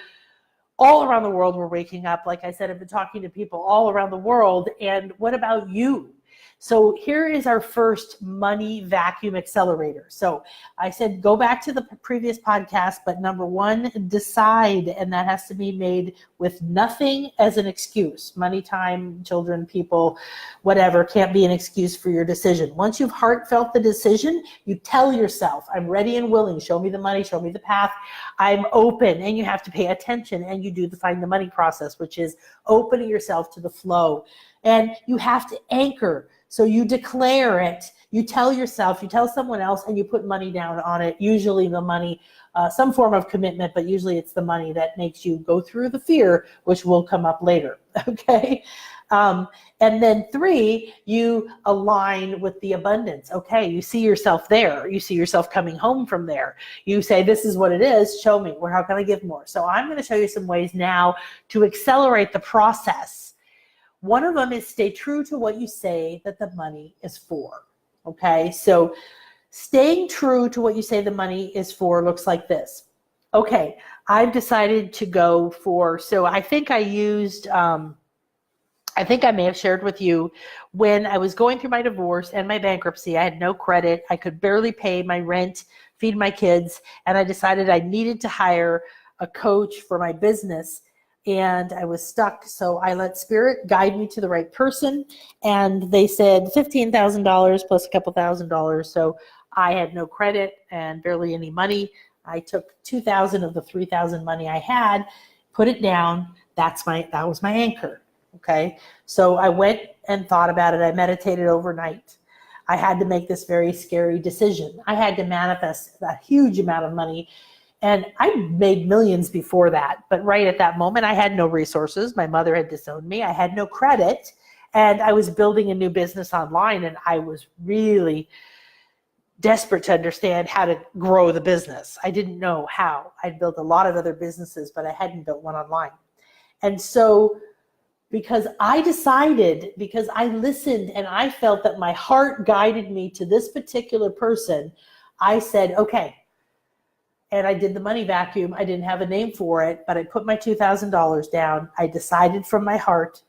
Speaker 1: all around the world, we're waking up. Like I said, I've been talking to people all around the world. And what about you? So here is our first money vacuum accelerator. So I said, go back to the previous podcast, but number one, decide, and that has to be made with nothing as an excuse. Money, time, children, people, whatever, can't be an excuse for your decision. Once you've heartfelt the decision, you tell yourself, I'm ready and willing. Show me the money, show me the path. I'm open, and you have to pay attention, and you do the find the money process, which is opening yourself to the flow. And you have to anchor. So you declare it, you tell yourself, you tell someone else, and you put money down on it. Usually the money, some form of commitment, but usually it's the money that makes you go through the fear, which will come up later, okay? And then 3, you align with the abundance. Okay, you see yourself there. You see yourself coming home from there. You say, this is what it is. Show me. How can I give more? So I'm going to show you some ways now to accelerate the process. One of them is stay true to what you say that the money is for. Okay, so staying true to what you say the money is for looks like this. Okay, I've decided to go for, so I think I used, I think I may have shared with you when I was going through my divorce and my bankruptcy, I had no credit. I could barely pay my rent, feed my kids, and I decided I needed to hire a coach for my business. And I was stuck, so I let Spirit guide me to the right person, and they said $15,000 plus a couple $1,000. So I had no credit and barely any money. I took $2,000 of the $3,000 money I had, put it down. That was my anchor. Okay, so I went and thought about it. I meditated overnight. I had to make this very scary decision. I had to manifest a huge amount of money. And I made millions before that, but right at that moment, I had no resources. My mother had disowned me. I had no credit, and I was building a new business online, and I was really desperate to understand how to grow the business. I didn't know how. I'd built a lot of other businesses, but I hadn't built one online. And so because I decided, because I listened and I felt that my heart guided me to this particular person, I said, okay. And I did the money vacuum. I didn't have a name for it, but I put my $2,000 down. I decided from my heart,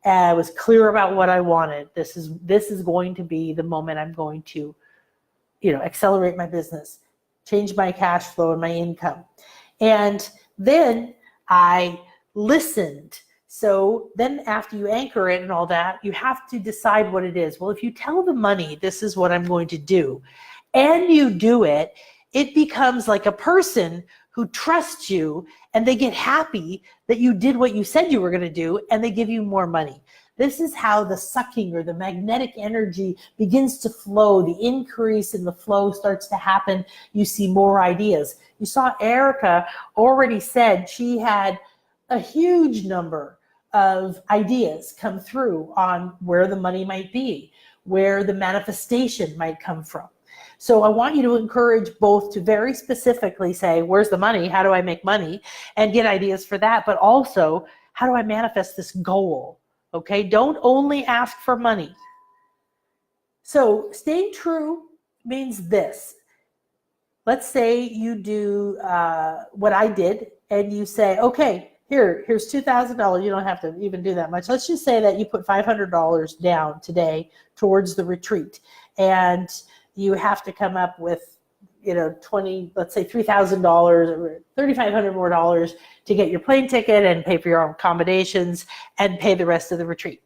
Speaker 1: and I was clear about what I wanted. This is going to be the moment I'm going to, accelerate my business, change my cash flow and my income. And then I listened. So then after you anchor it and all that, you have to decide what it is. Well, if you tell the money, this is what I'm going to do, and you do it, it becomes like a person who trusts you, and they get happy that you did what you said you were going to do, and they give you more money. This is how the sucking or the magnetic energy begins to flow. The increase in the flow starts to happen. You see more ideas. You saw Erica already said she had a huge number of ideas come through on where the money might be, where the manifestation might come from. So I want you to encourage both to very specifically say, where's the money? How do I make money? And get ideas for that. But also, How do I manifest this goal? Okay, don't only ask for money. So staying true means this. Let's say you do what I did, and you say, okay, here's $2,000. You don't have to even do that much. Let's just say that you put $500 down today towards the retreat, and you have to come up with, let's say $3,000 or $3,500 more dollars to get your plane ticket and pay for your own accommodations and pay the rest of the retreat.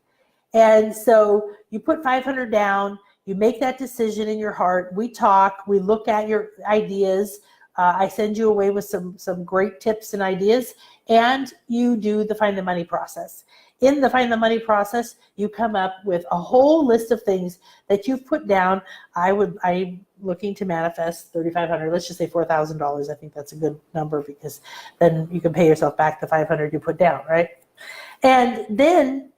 Speaker 1: And so you put 500 down. You make that decision in your heart. We talk. We look at your ideas. I send you away with some great tips and ideas, and you do the find the money process. In the find the money process, you come up with a whole list of things that you've put down. I'm looking to manifest $3,500. Let's just say $4,000. I think that's a good number, because then you can pay yourself back the $500 you put down, right? And then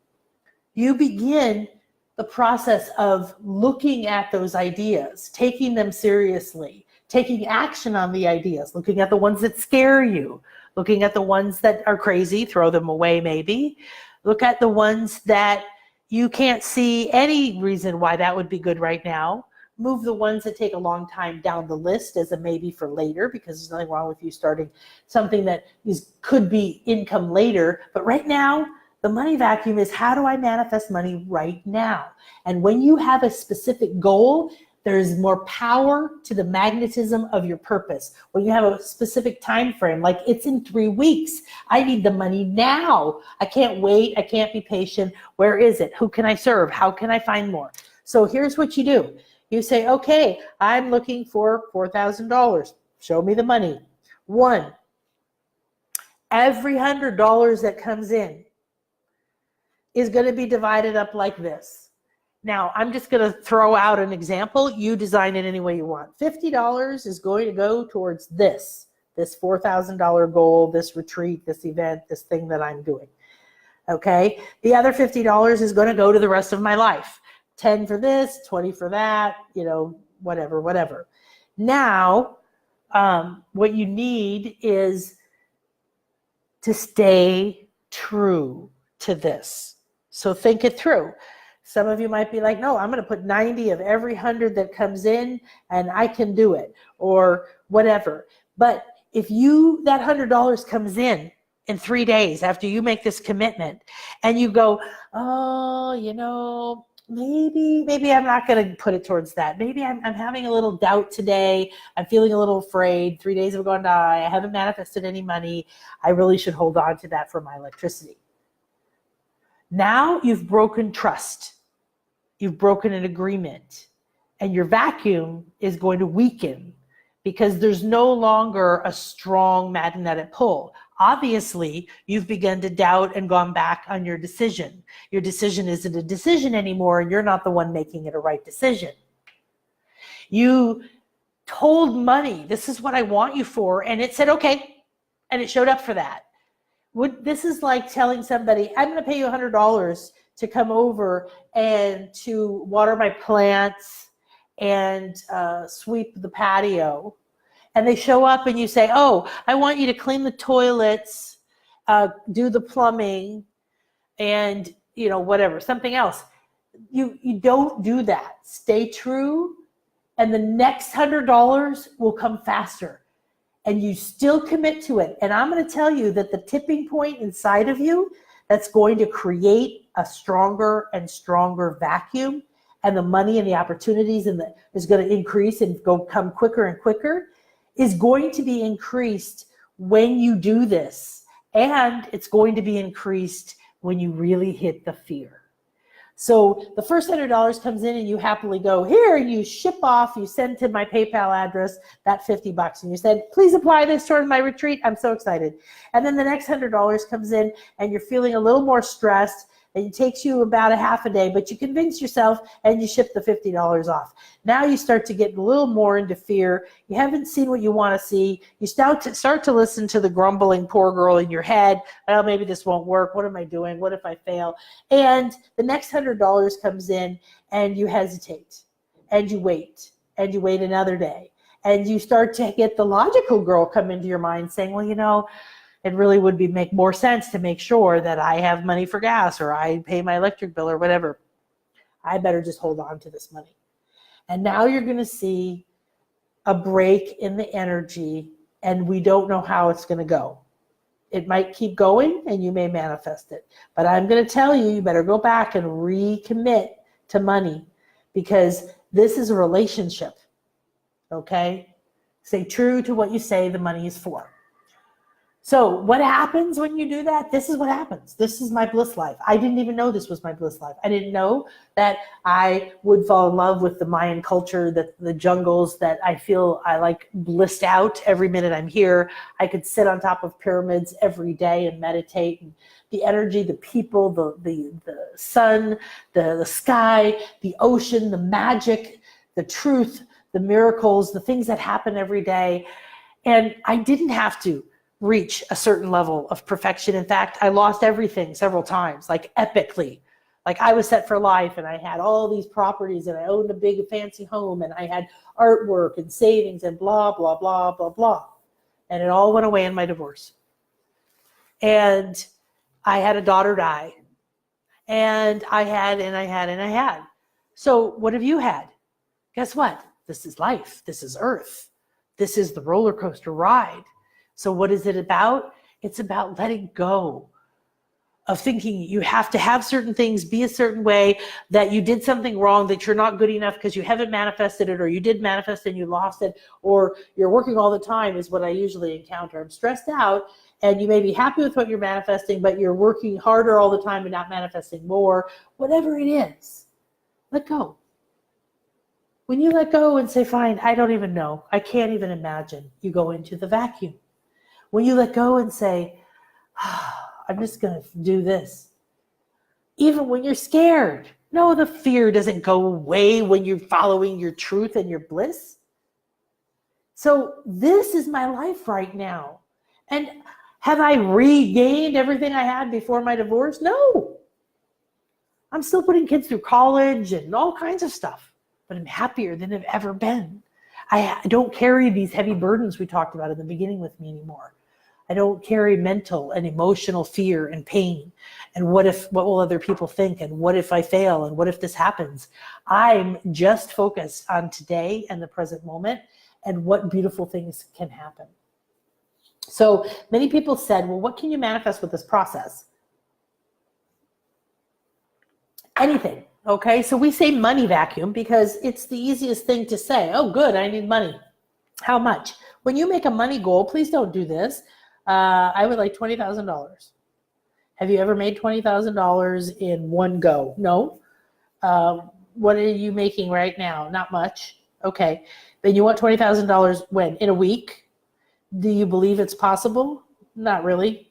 Speaker 1: you begin the process of looking at those ideas, taking them seriously, taking action on the ideas, looking at the ones that scare you, looking at the ones that are crazy, throw them away maybe. Look at the ones that you can't see any reason why that would be good right now. Move the ones that take a long time down the list as a maybe for later, because there's nothing wrong with you starting something that could be income later. But right now, the money vacuum is, how do I manifest money right now? And when you have a specific goal, there's more power to the magnetism of your purpose. When you have a specific time frame, like it's in 3 weeks, I need the money now. I can't wait. I can't be patient. Where is it? Who can I serve? How can I find more? So here's what you do. You say, okay, I'm looking for $4,000. Show me the money. 1, every $100 that comes in is going to be divided up like this. Now, I'm just going to throw out an example. You design it any way you want. $50 is going to go towards this $4,000 goal, this retreat, this event, this thing that I'm doing. Okay? The other $50 is going to go to the rest of my life. 10 for this, 20 for that, whatever. Now, what you need is to stay true to this. So think it through. Some of you might be like, no, I'm going to put 90 of every 100 that comes in, and I can do it, or whatever. But if that $100 comes in 3 days after you make this commitment, and you go, oh, maybe I'm not going to put it towards that. Maybe I'm having a little doubt today. I'm feeling a little afraid. 3 days have gone by. I haven't manifested any money. I really should hold on to that for my electricity. Now you've broken trust. You've broken an agreement, and your vacuum is going to weaken because there's no longer a strong magnetic pull. Obviously, you've begun to doubt and gone back on your decision. Your decision isn't a decision anymore, and you're not the one making it a right decision. You told money, this is what I want you for, and it said, okay, and it showed up for that. This is like telling somebody, I'm going to pay you $100 to come over and to water my plants and sweep the patio. And they show up and you say, oh, I want you to clean the toilets, do the plumbing, and whatever, something else. You don't do that. Stay true, and the next $100 will come faster. And you still commit to it. And I'm going to tell you that the tipping point inside of you that's going to create a stronger and stronger vacuum, and the money and the opportunities is going to increase and come quicker and quicker, is going to be increased when you do this. And it's going to be increased when you really hit the fear. So the first $100 comes in and you happily go, here, and you ship off, you send to my PayPal address that $50, and you said, please apply this toward my retreat. I'm so excited. And then the next $100 comes in and you're feeling a little more stressed, and it takes you about a half a day, but you convince yourself and you ship the $50 off. Now you start to get a little more into fear. You haven't seen what you want to see. You start to listen to the grumbling poor girl in your head. Well, maybe this won't work. What am I doing? What if I fail? And the next $100 comes in and you hesitate and you wait another day. And you start to get the logical girl come into your mind saying, well, it really would make more sense to make sure that I have money for gas or I pay my electric bill or whatever. I better just hold on to this money. And now you're going to see a break in the energy, and we don't know how it's going to go. It might keep going and you may manifest it. But I'm going to tell you, you better go back and recommit to money, because this is a relationship. Okay? Stay true to what you say the money is for. So what happens when you do that? This is what happens. This is my bliss life. I didn't even know this was my bliss life. I didn't know that I would fall in love with the Mayan culture, that the jungles, that I feel I like blissed out every minute I'm here. I could sit on top of pyramids every day and meditate. And the energy, the people, the sun, the sky, the ocean, the magic, the truth, the miracles, the things that happen every day. And I didn't have to reach a certain level of perfection. In fact, I lost everything several times, like epically. Like I was set for life and I had all these properties and I owned a big fancy home and I had artwork and savings and blah, blah, blah, blah, blah. And it all went away in my divorce. And I had a daughter die. And I had. So what have you had? Guess what? This is life. This is Earth. This is the roller coaster ride. So what is it about? It's about letting go of thinking you have to have certain things, be a certain way, that you did something wrong, that you're not good enough because you haven't manifested it, or you did manifest and you lost it, or you're working all the time is what I usually encounter. I'm stressed out and you may be happy with what you're manifesting, but you're working harder all the time and not manifesting more. Whatever it is, let go. When you let go and say, fine, I don't even know, I can't even imagine, you go into the vacuum. When you let go and say, I'm just going to do this. Even when you're scared. No, the fear doesn't go away when you're following your truth and your bliss. So this is my life right now. And have I regained everything I had before my divorce? No. I'm still putting kids through college and all kinds of stuff. But I'm happier than I've ever been. I don't carry these heavy burdens we talked about in the beginning with me anymore. I don't carry mental and emotional fear and pain. And what will other people think? And what if I fail? And what if this happens? I'm just focused on today and the present moment and what beautiful things can happen. So many people said, well, what can you manifest with this process? Anything. Okay. So we say money vacuum because it's the easiest thing to say. Oh, good. I need money. How much? When you make a money goal, please don't do this. I would like $20,000. Have you ever made $20,000 in one go? No. What are you making right now? Not much. Okay. Then you want $20,000 when? In a week? Do you believe it's possible? Not really.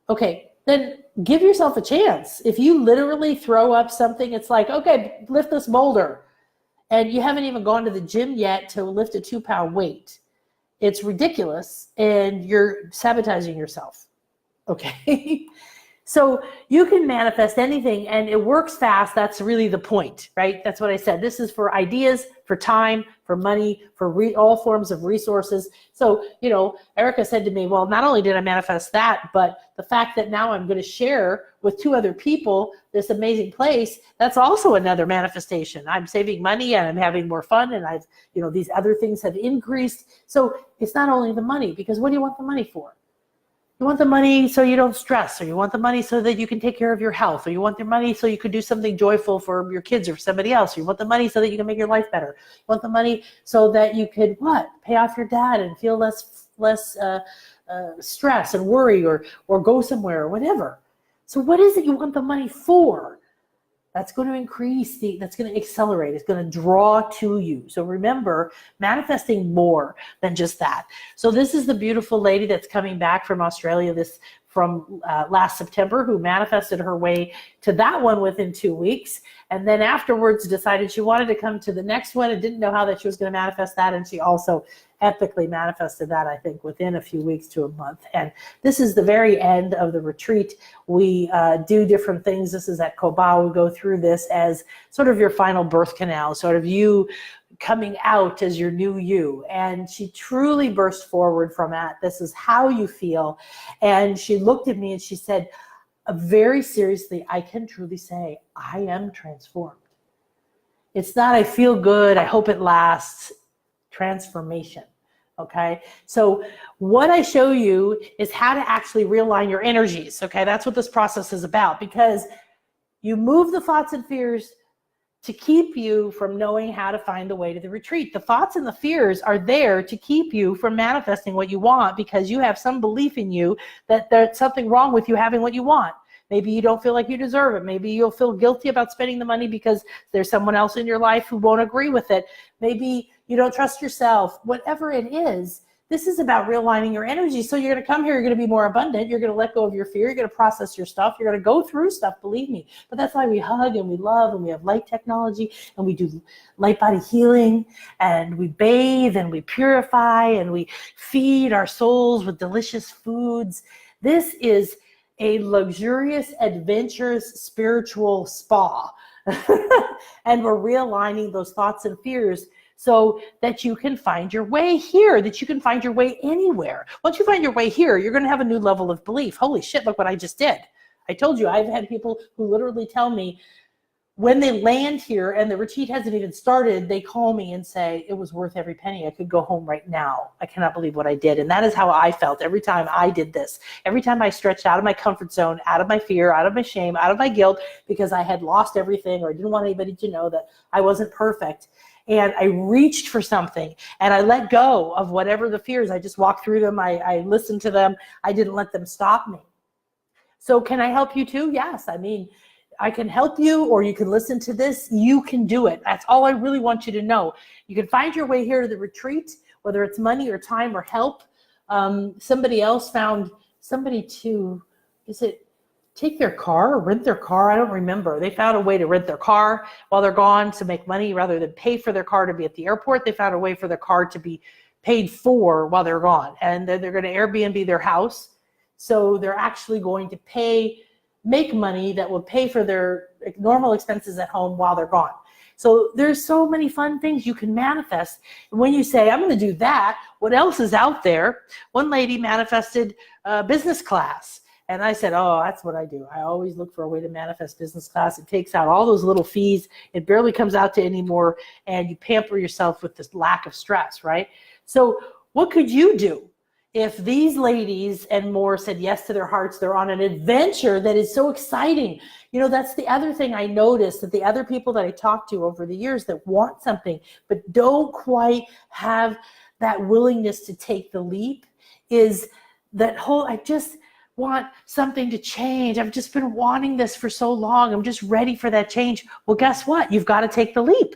Speaker 1: Okay. Then give yourself a chance. If you literally throw up something, it's like, okay, lift this boulder. And you haven't even gone to the gym yet to lift a 2-pound weight. It's ridiculous and you're sabotaging yourself. Okay. So you can manifest anything and it works fast. That's really the point, right? That's what I said. This is for ideas, for time, for money, for all forms of resources. So, Erica said to me, well, not only did I manifest that, but the fact that now I'm going to share with 2 other people this amazing place, that's also another manifestation. I'm saving money and I'm having more fun and I've, these other things have increased. So it's not only the money, because what do you want the money for? You want the money so you don't stress, or you want the money so that you can take care of your health, or you want the money so you could do something joyful for your kids or for somebody else, or you want the money so that you can make your life better. You want the money so that you could pay off your debt and feel less stress and worry, or go somewhere or whatever. So what is it you want the money for? That's going to increase, that's going to accelerate, it's going to draw to you. So remember, manifesting more than just that. So this is the beautiful lady that's coming back from Australia from last September, who manifested her way to that one within 2 weeks. And then afterwards decided she wanted to come to the next one and didn't know how that she was going to manifest that. And she also epically manifested that, I think, within a few weeks to a month. And this is the very end of the retreat. We do different things. This is at Cobal. We go through this as sort of your final birth canal, sort of you coming out as your new you. And she truly burst forward from that. This is how you feel. And she looked at me and she said, very seriously, I can truly say I am transformed. It's not, I feel good, I hope it lasts. Transformation. Okay. So what I show you is how to actually realign your energies. Okay. That's what this process is about, because you move the thoughts and fears to keep you from knowing how to find the way to the retreat. The thoughts and the fears are there to keep you from manifesting what you want, because you have some belief in you that there's something wrong with you having what you want. Maybe you don't feel like you deserve it. Maybe you'll feel guilty about spending the money because there's someone else in your life who won't agree with it. Maybe you don't trust yourself. Whatever it is, this is about realigning your energy. So you're going to come here, you're going to be more abundant. You're going to let go of your fear. You're going to process your stuff. You're going to go through stuff, believe me. But that's why we hug and we love and we have light technology and we do light body healing and we bathe and we purify and we feed our souls with delicious foods. This is a luxurious, adventurous, spiritual spa. And we're realigning those thoughts and fears so that you can find your way here, that you can find your way anywhere. Once you find your way here, you're going to have a new level of belief. Holy shit, look what I just did. I told you, I've had people who literally tell me when they land here and the retreat hasn't even started, they call me and say, it was worth every penny. I could go home right now. I cannot believe what I did. And that is how I felt every time I did this. Every time I stretched out of my comfort zone, out of my fear, out of my shame, out of my guilt, because I had lost everything or I didn't want anybody to know that I wasn't perfect. And I reached for something and I let go of whatever the fears. I just walked through them. I listened to them. I didn't let them stop me. So can I help you too? Yes. I mean, I can help you, or you can listen to this. You can do it. That's all I really want you to know. You can find your way here to the retreat, whether it's money or time or help. Somebody else found somebody to, is it take their car or rent their car? I don't remember. They found a way to rent their car while they're gone to make money rather than pay for their car to be at the airport. They found a way for their car to be paid for while they're gone. And they're going to Airbnb their house. So they're actually going to make money that will pay for their normal expenses at home while they're gone. So there's so many fun things you can manifest. And when you say, I'm going to do that, what else is out there? One lady manifested business class. And I said, oh, that's what I do. I always look for a way to manifest business class. It takes out all those little fees. It barely comes out to anymore. And you pamper yourself with this lack of stress, right? So what could you do? If these ladies and more said yes to their hearts, they're on an adventure that is so exciting. You know, that's the other thing I noticed, that the other people that I talked to over the years that want something but don't quite have that willingness to take the leap is that whole, I just want something to change. I've just been wanting this for so long. I'm just ready for that change. Well, guess what? You've got to take the leap.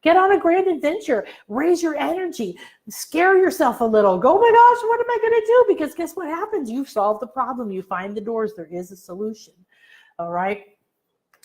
Speaker 1: Get on a grand adventure, raise your energy, scare yourself a little. Go, oh my gosh, what am I going to do? Because guess what happens? You've solved the problem. You find the doors. There is a solution. All right.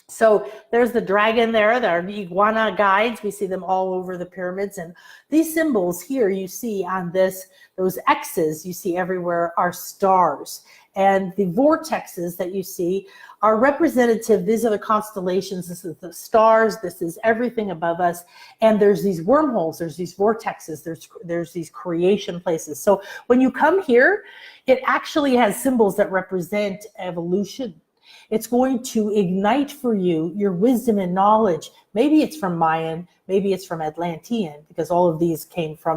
Speaker 1: So there's the dragon there, the iguana guides. We see them all over the pyramids. And these symbols here you see on those X's you see everywhere are stars. And the vortexes that you see are representative. These are the constellations. This is the stars. This is everything above us. And there's these wormholes. There's these vortexes. There's these creation places. So when you come here, it actually has symbols that represent evolution. It's going to ignite for you your wisdom and knowledge. Maybe it's from Mayan, maybe it's from Atlantean, because all of these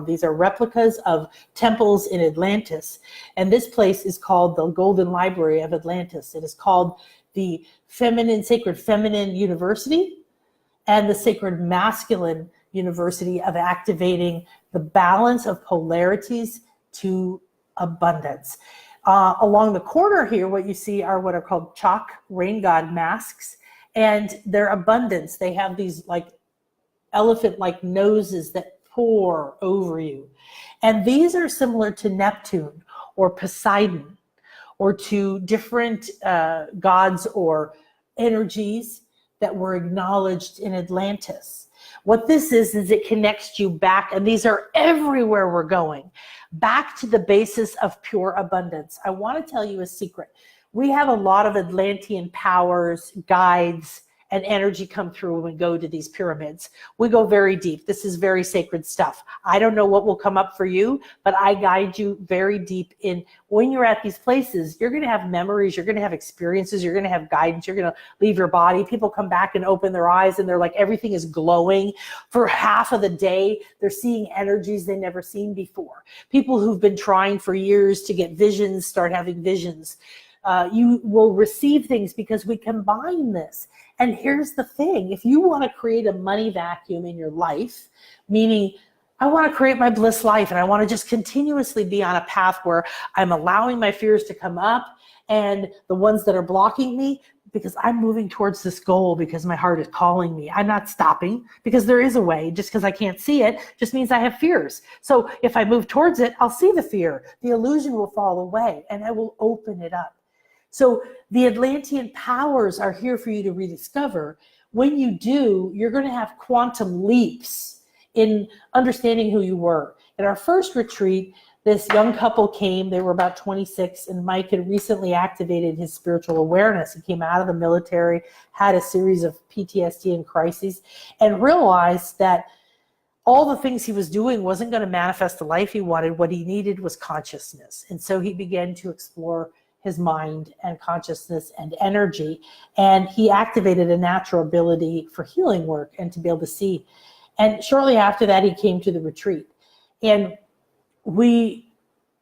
Speaker 1: these are replicas of temples in Atlantis. And this place is called the Golden Library of Atlantis. It is called the Sacred Feminine University and the Sacred Masculine University of activating the balance of polarities to abundance. Along the corner here, what you see are what are called chalk rain god masks, and their abundance. They have these like elephant-like noses that pour over you. And these are similar to Neptune or Poseidon or to different gods or energies that were acknowledged in Atlantis. What this is it connects you back, and these are everywhere we're going, back to the basis of pure abundance. I want to tell you a secret. We have a lot of Atlantean powers, guides, and energy come through when we go to these pyramids. We go very deep. This is very sacred stuff. I don't know what will come up for you, but I guide you very deep in. When you're at these places, you're going to have memories, you're going to have experiences, you're going to have guidance, you're going to leave your body. People come back and open their eyes and they're like, everything is glowing. For half of the day, they're seeing energies they've never seen before. People who've been trying for years to get visions start having visions. You will receive things because we combine this. And here's the thing. If you want to create a money vacuum in your life, meaning I want to create my bliss life and I want to just continuously be on a path where I'm allowing my fears to come up and the ones that are blocking me, because I'm moving towards this goal because my heart is calling me. I'm not stopping because there is a way. Just because I can't see it just means I have fears. So if I move towards it, I'll see the fear. The illusion will fall away and I will open it up. So the Atlantean powers are here for you to rediscover. When you do, you're going to have quantum leaps in understanding who you were. In our first retreat, this young couple came. They were about 26, and Mike had recently activated his spiritual awareness. He came out of the military, had a series of PTSD and crises, and realized that all the things he was doing wasn't going to manifest the life he wanted. What he needed was consciousness. And so he began to explore his mind and consciousness and energy. And he activated a natural ability for healing work and to be able to see. And shortly after that, he came to the retreat. And we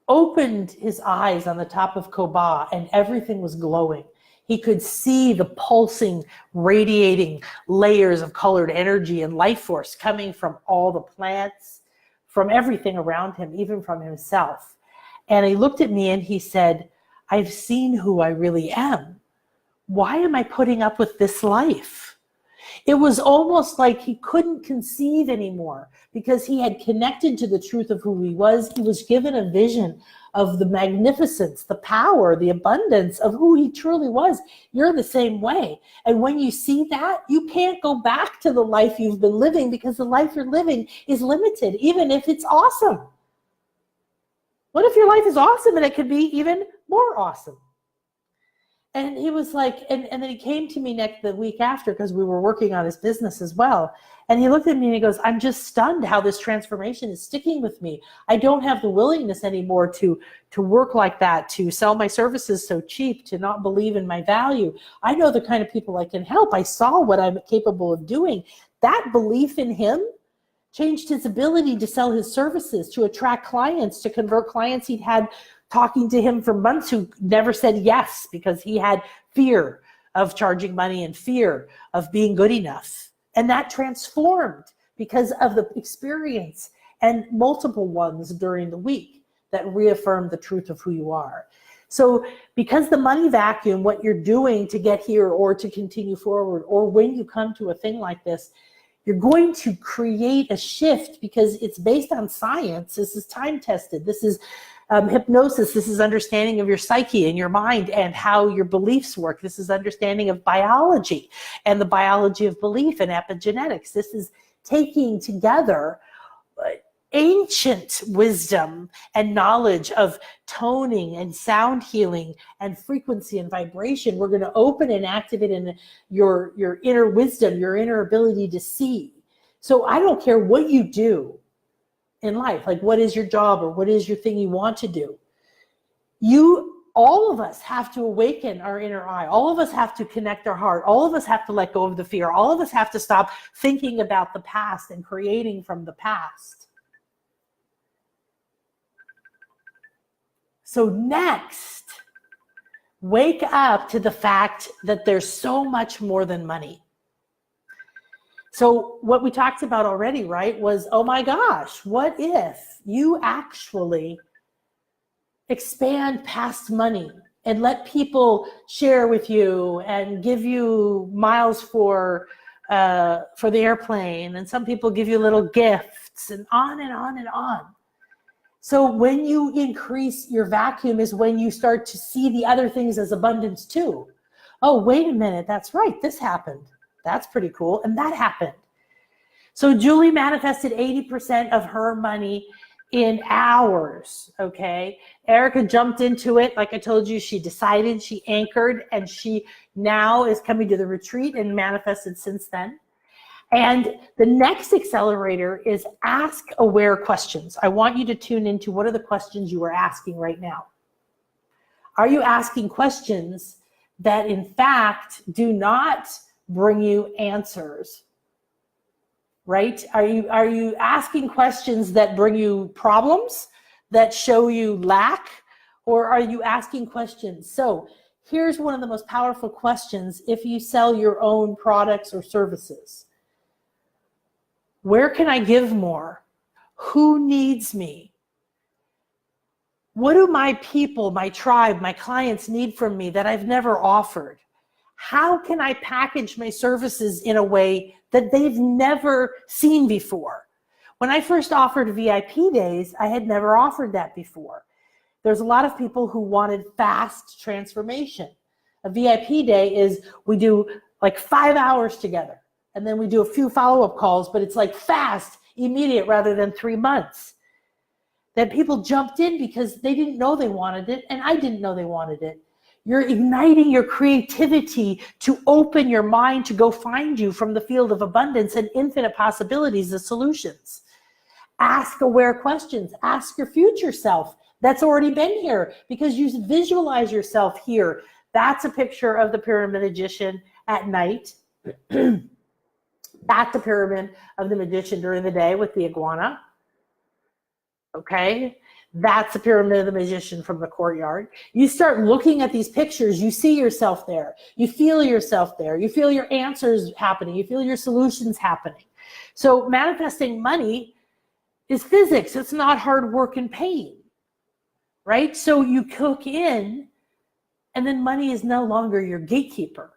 Speaker 1: opened his eyes on the top of Koba and everything was glowing. He could see the pulsing, radiating layers of colored energy and life force coming from all the plants, from everything around him, even from himself. And he looked at me and he said, I've seen who I really am. Why am I putting up with this life? It was almost like he couldn't conceive anymore because he had connected to the truth of who he was. He was given a vision of the magnificence, the power, the abundance of who he truly was. You're the same way. And when you see that, you can't go back to the life you've been living because the life you're living is limited, even if it's awesome. What if your life is awesome and it could be even more awesome? And he was like, and then he came to me the week after because we were working on his business as well. And he looked at me and he goes, I'm just stunned how this transformation is sticking with me. I don't have the willingness anymore to work like that, to sell my services so cheap, to not believe in my value. I know the kind of people I can help. I saw what I'm capable of doing. That belief in him changed his ability to sell his services, to attract clients, to convert clients he'd had talking to him for months who never said yes because he had fear of charging money and fear of being good enough. And that transformed because of the experience and multiple ones during the week that reaffirmed the truth of who you are. So because the money vacuum, what you're doing to get here or to continue forward, or when you come to a thing like this, you're going to create a shift because it's based on science. This is time tested. This is hypnosis. This is understanding of your psyche and your mind and how your beliefs work. This is understanding of biology and the biology of belief and epigenetics. This is taking together ancient wisdom and knowledge of toning and sound healing and frequency and vibration. We're going to open and activate in your inner wisdom, your inner ability to see. So I don't care what you do in life, like what is your job or what is your thing you want to do. All of us have to awaken our inner eye. All of us have to connect our heart. All of us have to let go of the fear. All of us have to stop thinking about the past and creating from the past. So next, wake up to the fact that there's so much more than money. So what we talked about already, right, was, oh my gosh, what if you actually expand past money and let people share with you and give you miles for the airplane, and some people give you little gifts, and on and on and on. So when you increase your vacuum is when you start to see the other things as abundance too. Oh, wait a minute, that's right, this happened. That's pretty cool. And that happened. So Julie manifested 80% of her money in hours, okay? Erica jumped into it. Like I told you, she decided, she anchored, and she now is coming to the retreat and manifested since then. And the next accelerator is ask aware questions. I want you to tune into what are the questions you are asking right now. Are you asking questions that in fact do not bring you answers? Right? Are you asking questions that bring you problems, that show you lack, or are you asking questions? So here's one of the most powerful questions if you sell your own products or services. Where can I give more? Who needs me? What do my people, my tribe, my clients need from me that I've never offered? How can I package my services in a way that they've never seen before? When I first offered VIP days, I had never offered that before. There's a lot of people who wanted fast transformation. A VIP day is we do like 5 hours together, and then we do a few follow-up calls, but it's like fast, immediate, rather than 3 months. Then people jumped in because they didn't know they wanted it, and I didn't know they wanted it. You're igniting your creativity to open your mind to go find you from the field of abundance and infinite possibilities of solutions. Ask aware questions. Ask your future self that's already been here, because you visualize yourself here. That's a picture of the pyramid magician at night. That's a pyramid of the magician during the day with the iguana. Okay? That's a pyramid of the magician from the courtyard. You start looking at these pictures, you see yourself there. You feel yourself there. You feel your answers happening. You feel your solutions happening. So manifesting money is physics. It's not hard work and pain, right? So you cook in, and then money is no longer your gatekeeper.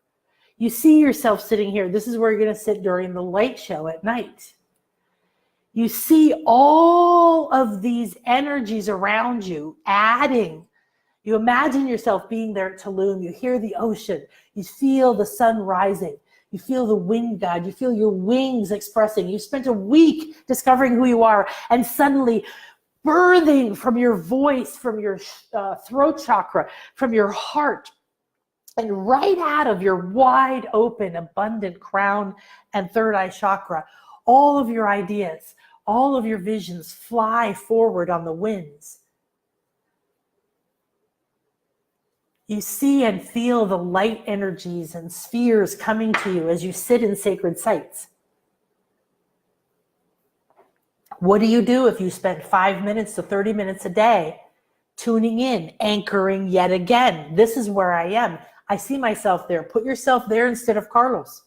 Speaker 1: You see yourself sitting here. This is where you're going to sit during the light show at night. You see all of these energies around you adding. You imagine yourself being there at Tulum. You hear the ocean. You feel the sun rising. You feel the wind guide. You feel your wings expressing. You spent a week discovering who you are, and suddenly birthing from your voice, from your throat chakra, from your heart, and right out of your wide open, abundant crown and third eye chakra, all of your ideas, all of your visions fly forward on the winds. You see and feel the light energies and spheres coming to you as you sit in sacred sites. What do you do if you spend 5 minutes to 30 minutes a day tuning in, anchoring yet again? This is where I am. I see myself there. Put yourself there instead of Carlos.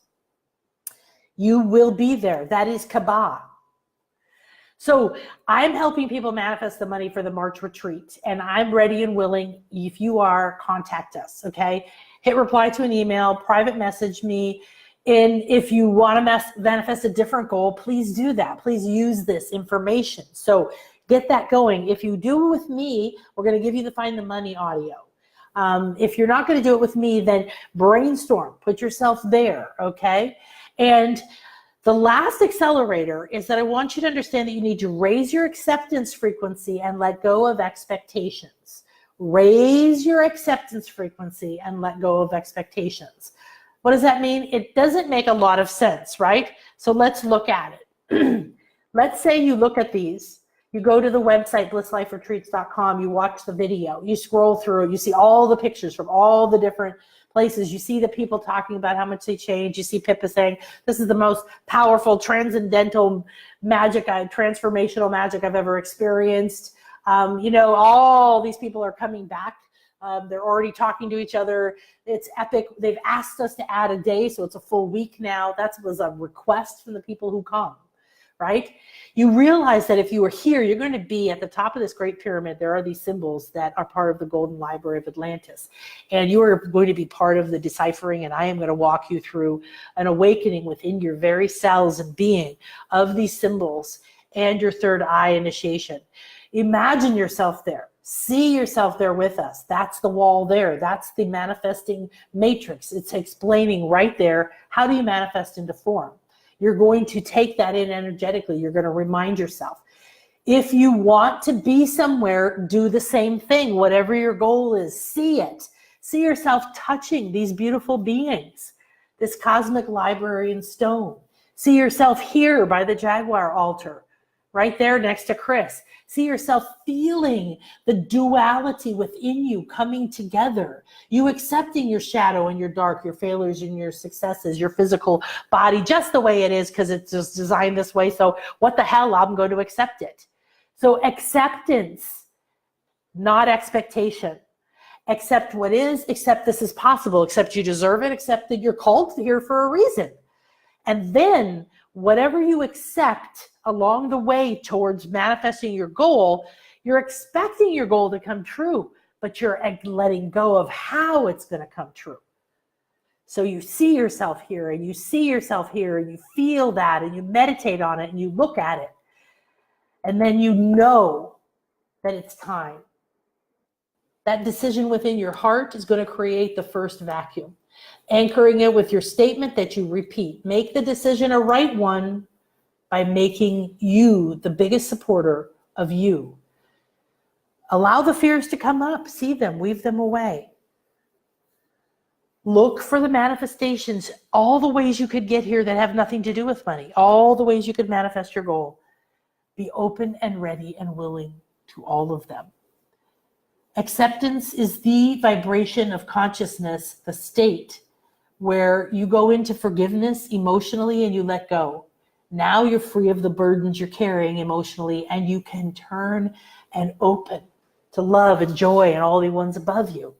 Speaker 1: You will be there. That is Kaaba. So I'm helping people manifest the money for the March retreat, and I'm ready and willing. If you are, contact us, okay? Hit reply to an email, private message me. And if you want to manifest a different goal, please do that. Please use this information. So get that going. If you do it with me, we're going to give you the Find the Money audio. If you're not going to do it with me, then brainstorm. Put yourself there, okay? And the last accelerator is that I want you to understand that you need to raise your acceptance frequency and let go of expectations. Raise your acceptance frequency and let go of expectations. What does that mean? It doesn't make a lot of sense, right? So let's look at it. Let's say you look at these. You go to the website, blissliferetreats.com, you watch the video, you scroll through, you see all the pictures from all the different places. You see the people talking about how much they change. You see Pippa saying, this is the most powerful, transcendental magic, transformational magic I've ever experienced. All these people are coming back. They're already talking to each other. It's epic. They've asked us to add a day, so it's a full week now. That was a request from the people who come, right? You realize that if you were here, you're going to be at the top of this great pyramid. There are these symbols that are part of the Golden Library of Atlantis. And you are going to be part of the deciphering, and I am going to walk you through an awakening within your very cells and being of these symbols and your third eye initiation. Imagine yourself there. See yourself there with us. That's the wall there. That's the manifesting matrix. It's explaining right there, how do you manifest into form? You're going to take that in energetically. You're going to remind yourself. If you want to be somewhere, do the same thing. Whatever your goal is, see it. See yourself touching these beautiful beings, this cosmic library in stone. See yourself here by the Jaguar altar, right there next to Chris. See yourself feeling the duality within you coming together. You accepting your shadow and your dark, your failures and your successes, your physical body just the way it is because it's just designed this way. So what the hell, I'm going to accept it. So acceptance, not expectation. Accept what is, accept this is possible, accept you deserve it, accept that you're called here for a reason. And then whatever you accept along the way towards manifesting your goal, you're expecting your goal to come true, but you're letting go of how it's going to come true. So you see yourself here and you see yourself here and you feel that and you meditate on it and you look at it. And then you know that it's time. That decision within your heart is going to create the first vacuum. Anchoring it with your statement that you repeat. Make the decision a right one by making you the biggest supporter of you. Allow the fears to come up. See them. Weave them away. Look for the manifestations. All the ways you could get here that have nothing to do with money. All the ways you could manifest your goal. Be open and ready and willing to all of them. Acceptance is the vibration of consciousness, the state where you go into forgiveness emotionally and you let go. Now you're free of the burdens you're carrying emotionally and you can turn and open to love and joy and all the ones above you.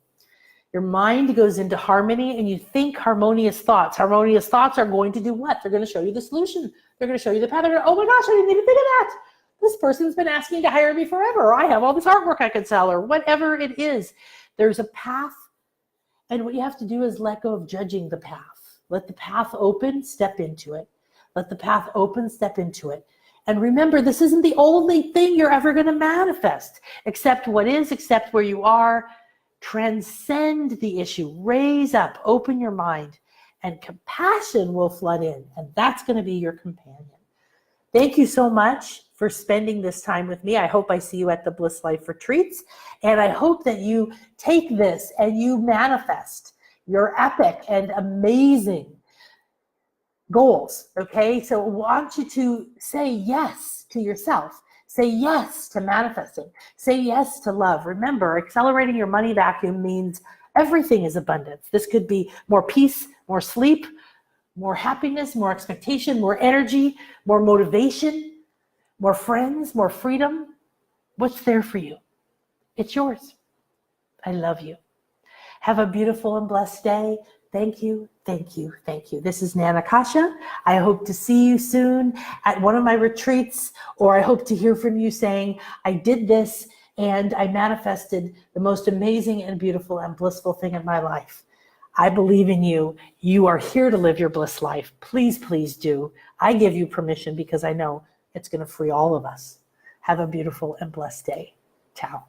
Speaker 1: Your mind goes into harmony and you think harmonious thoughts. Harmonious thoughts are going to do what? They're going to show you the solution. They're going to show you the path. Oh my gosh, I didn't even think of that. This person's been asking to hire me forever. Or I have all this artwork I could sell or whatever it is. There's a path. And what you have to do is let go of judging the path. Let the path open, step into it. Let the path open, step into it. And remember, this isn't the only thing you're ever going to manifest. Accept what is, accept where you are. Transcend the issue. Raise up, open your mind. And compassion will flood in. And that's going to be your companion. Thank you so much for spending this time with me. I hope I see you at the Bliss Life Retreats. And I hope that you take this and you manifest your epic and amazing goals, okay? So I want you to say yes to yourself. Say yes to manifesting. Say yes to love. Remember, accelerating your money vacuum means everything is abundance. This could be more peace, more sleep, more happiness, more expectation, more energy, more motivation, more friends, more freedom. What's there for you? It's yours. I love you. Have a beautiful and blessed day. Thank you, thank you, thank you. This is Nana Kasha. I hope to see you soon at one of my retreats, or I hope to hear from you saying, I did this and I manifested the most amazing and beautiful and blissful thing in my life. I believe in you. You are here to live your bliss life. Please, please do. I give you permission because I know it's going to free all of us. Have a beautiful and blessed day. Ciao.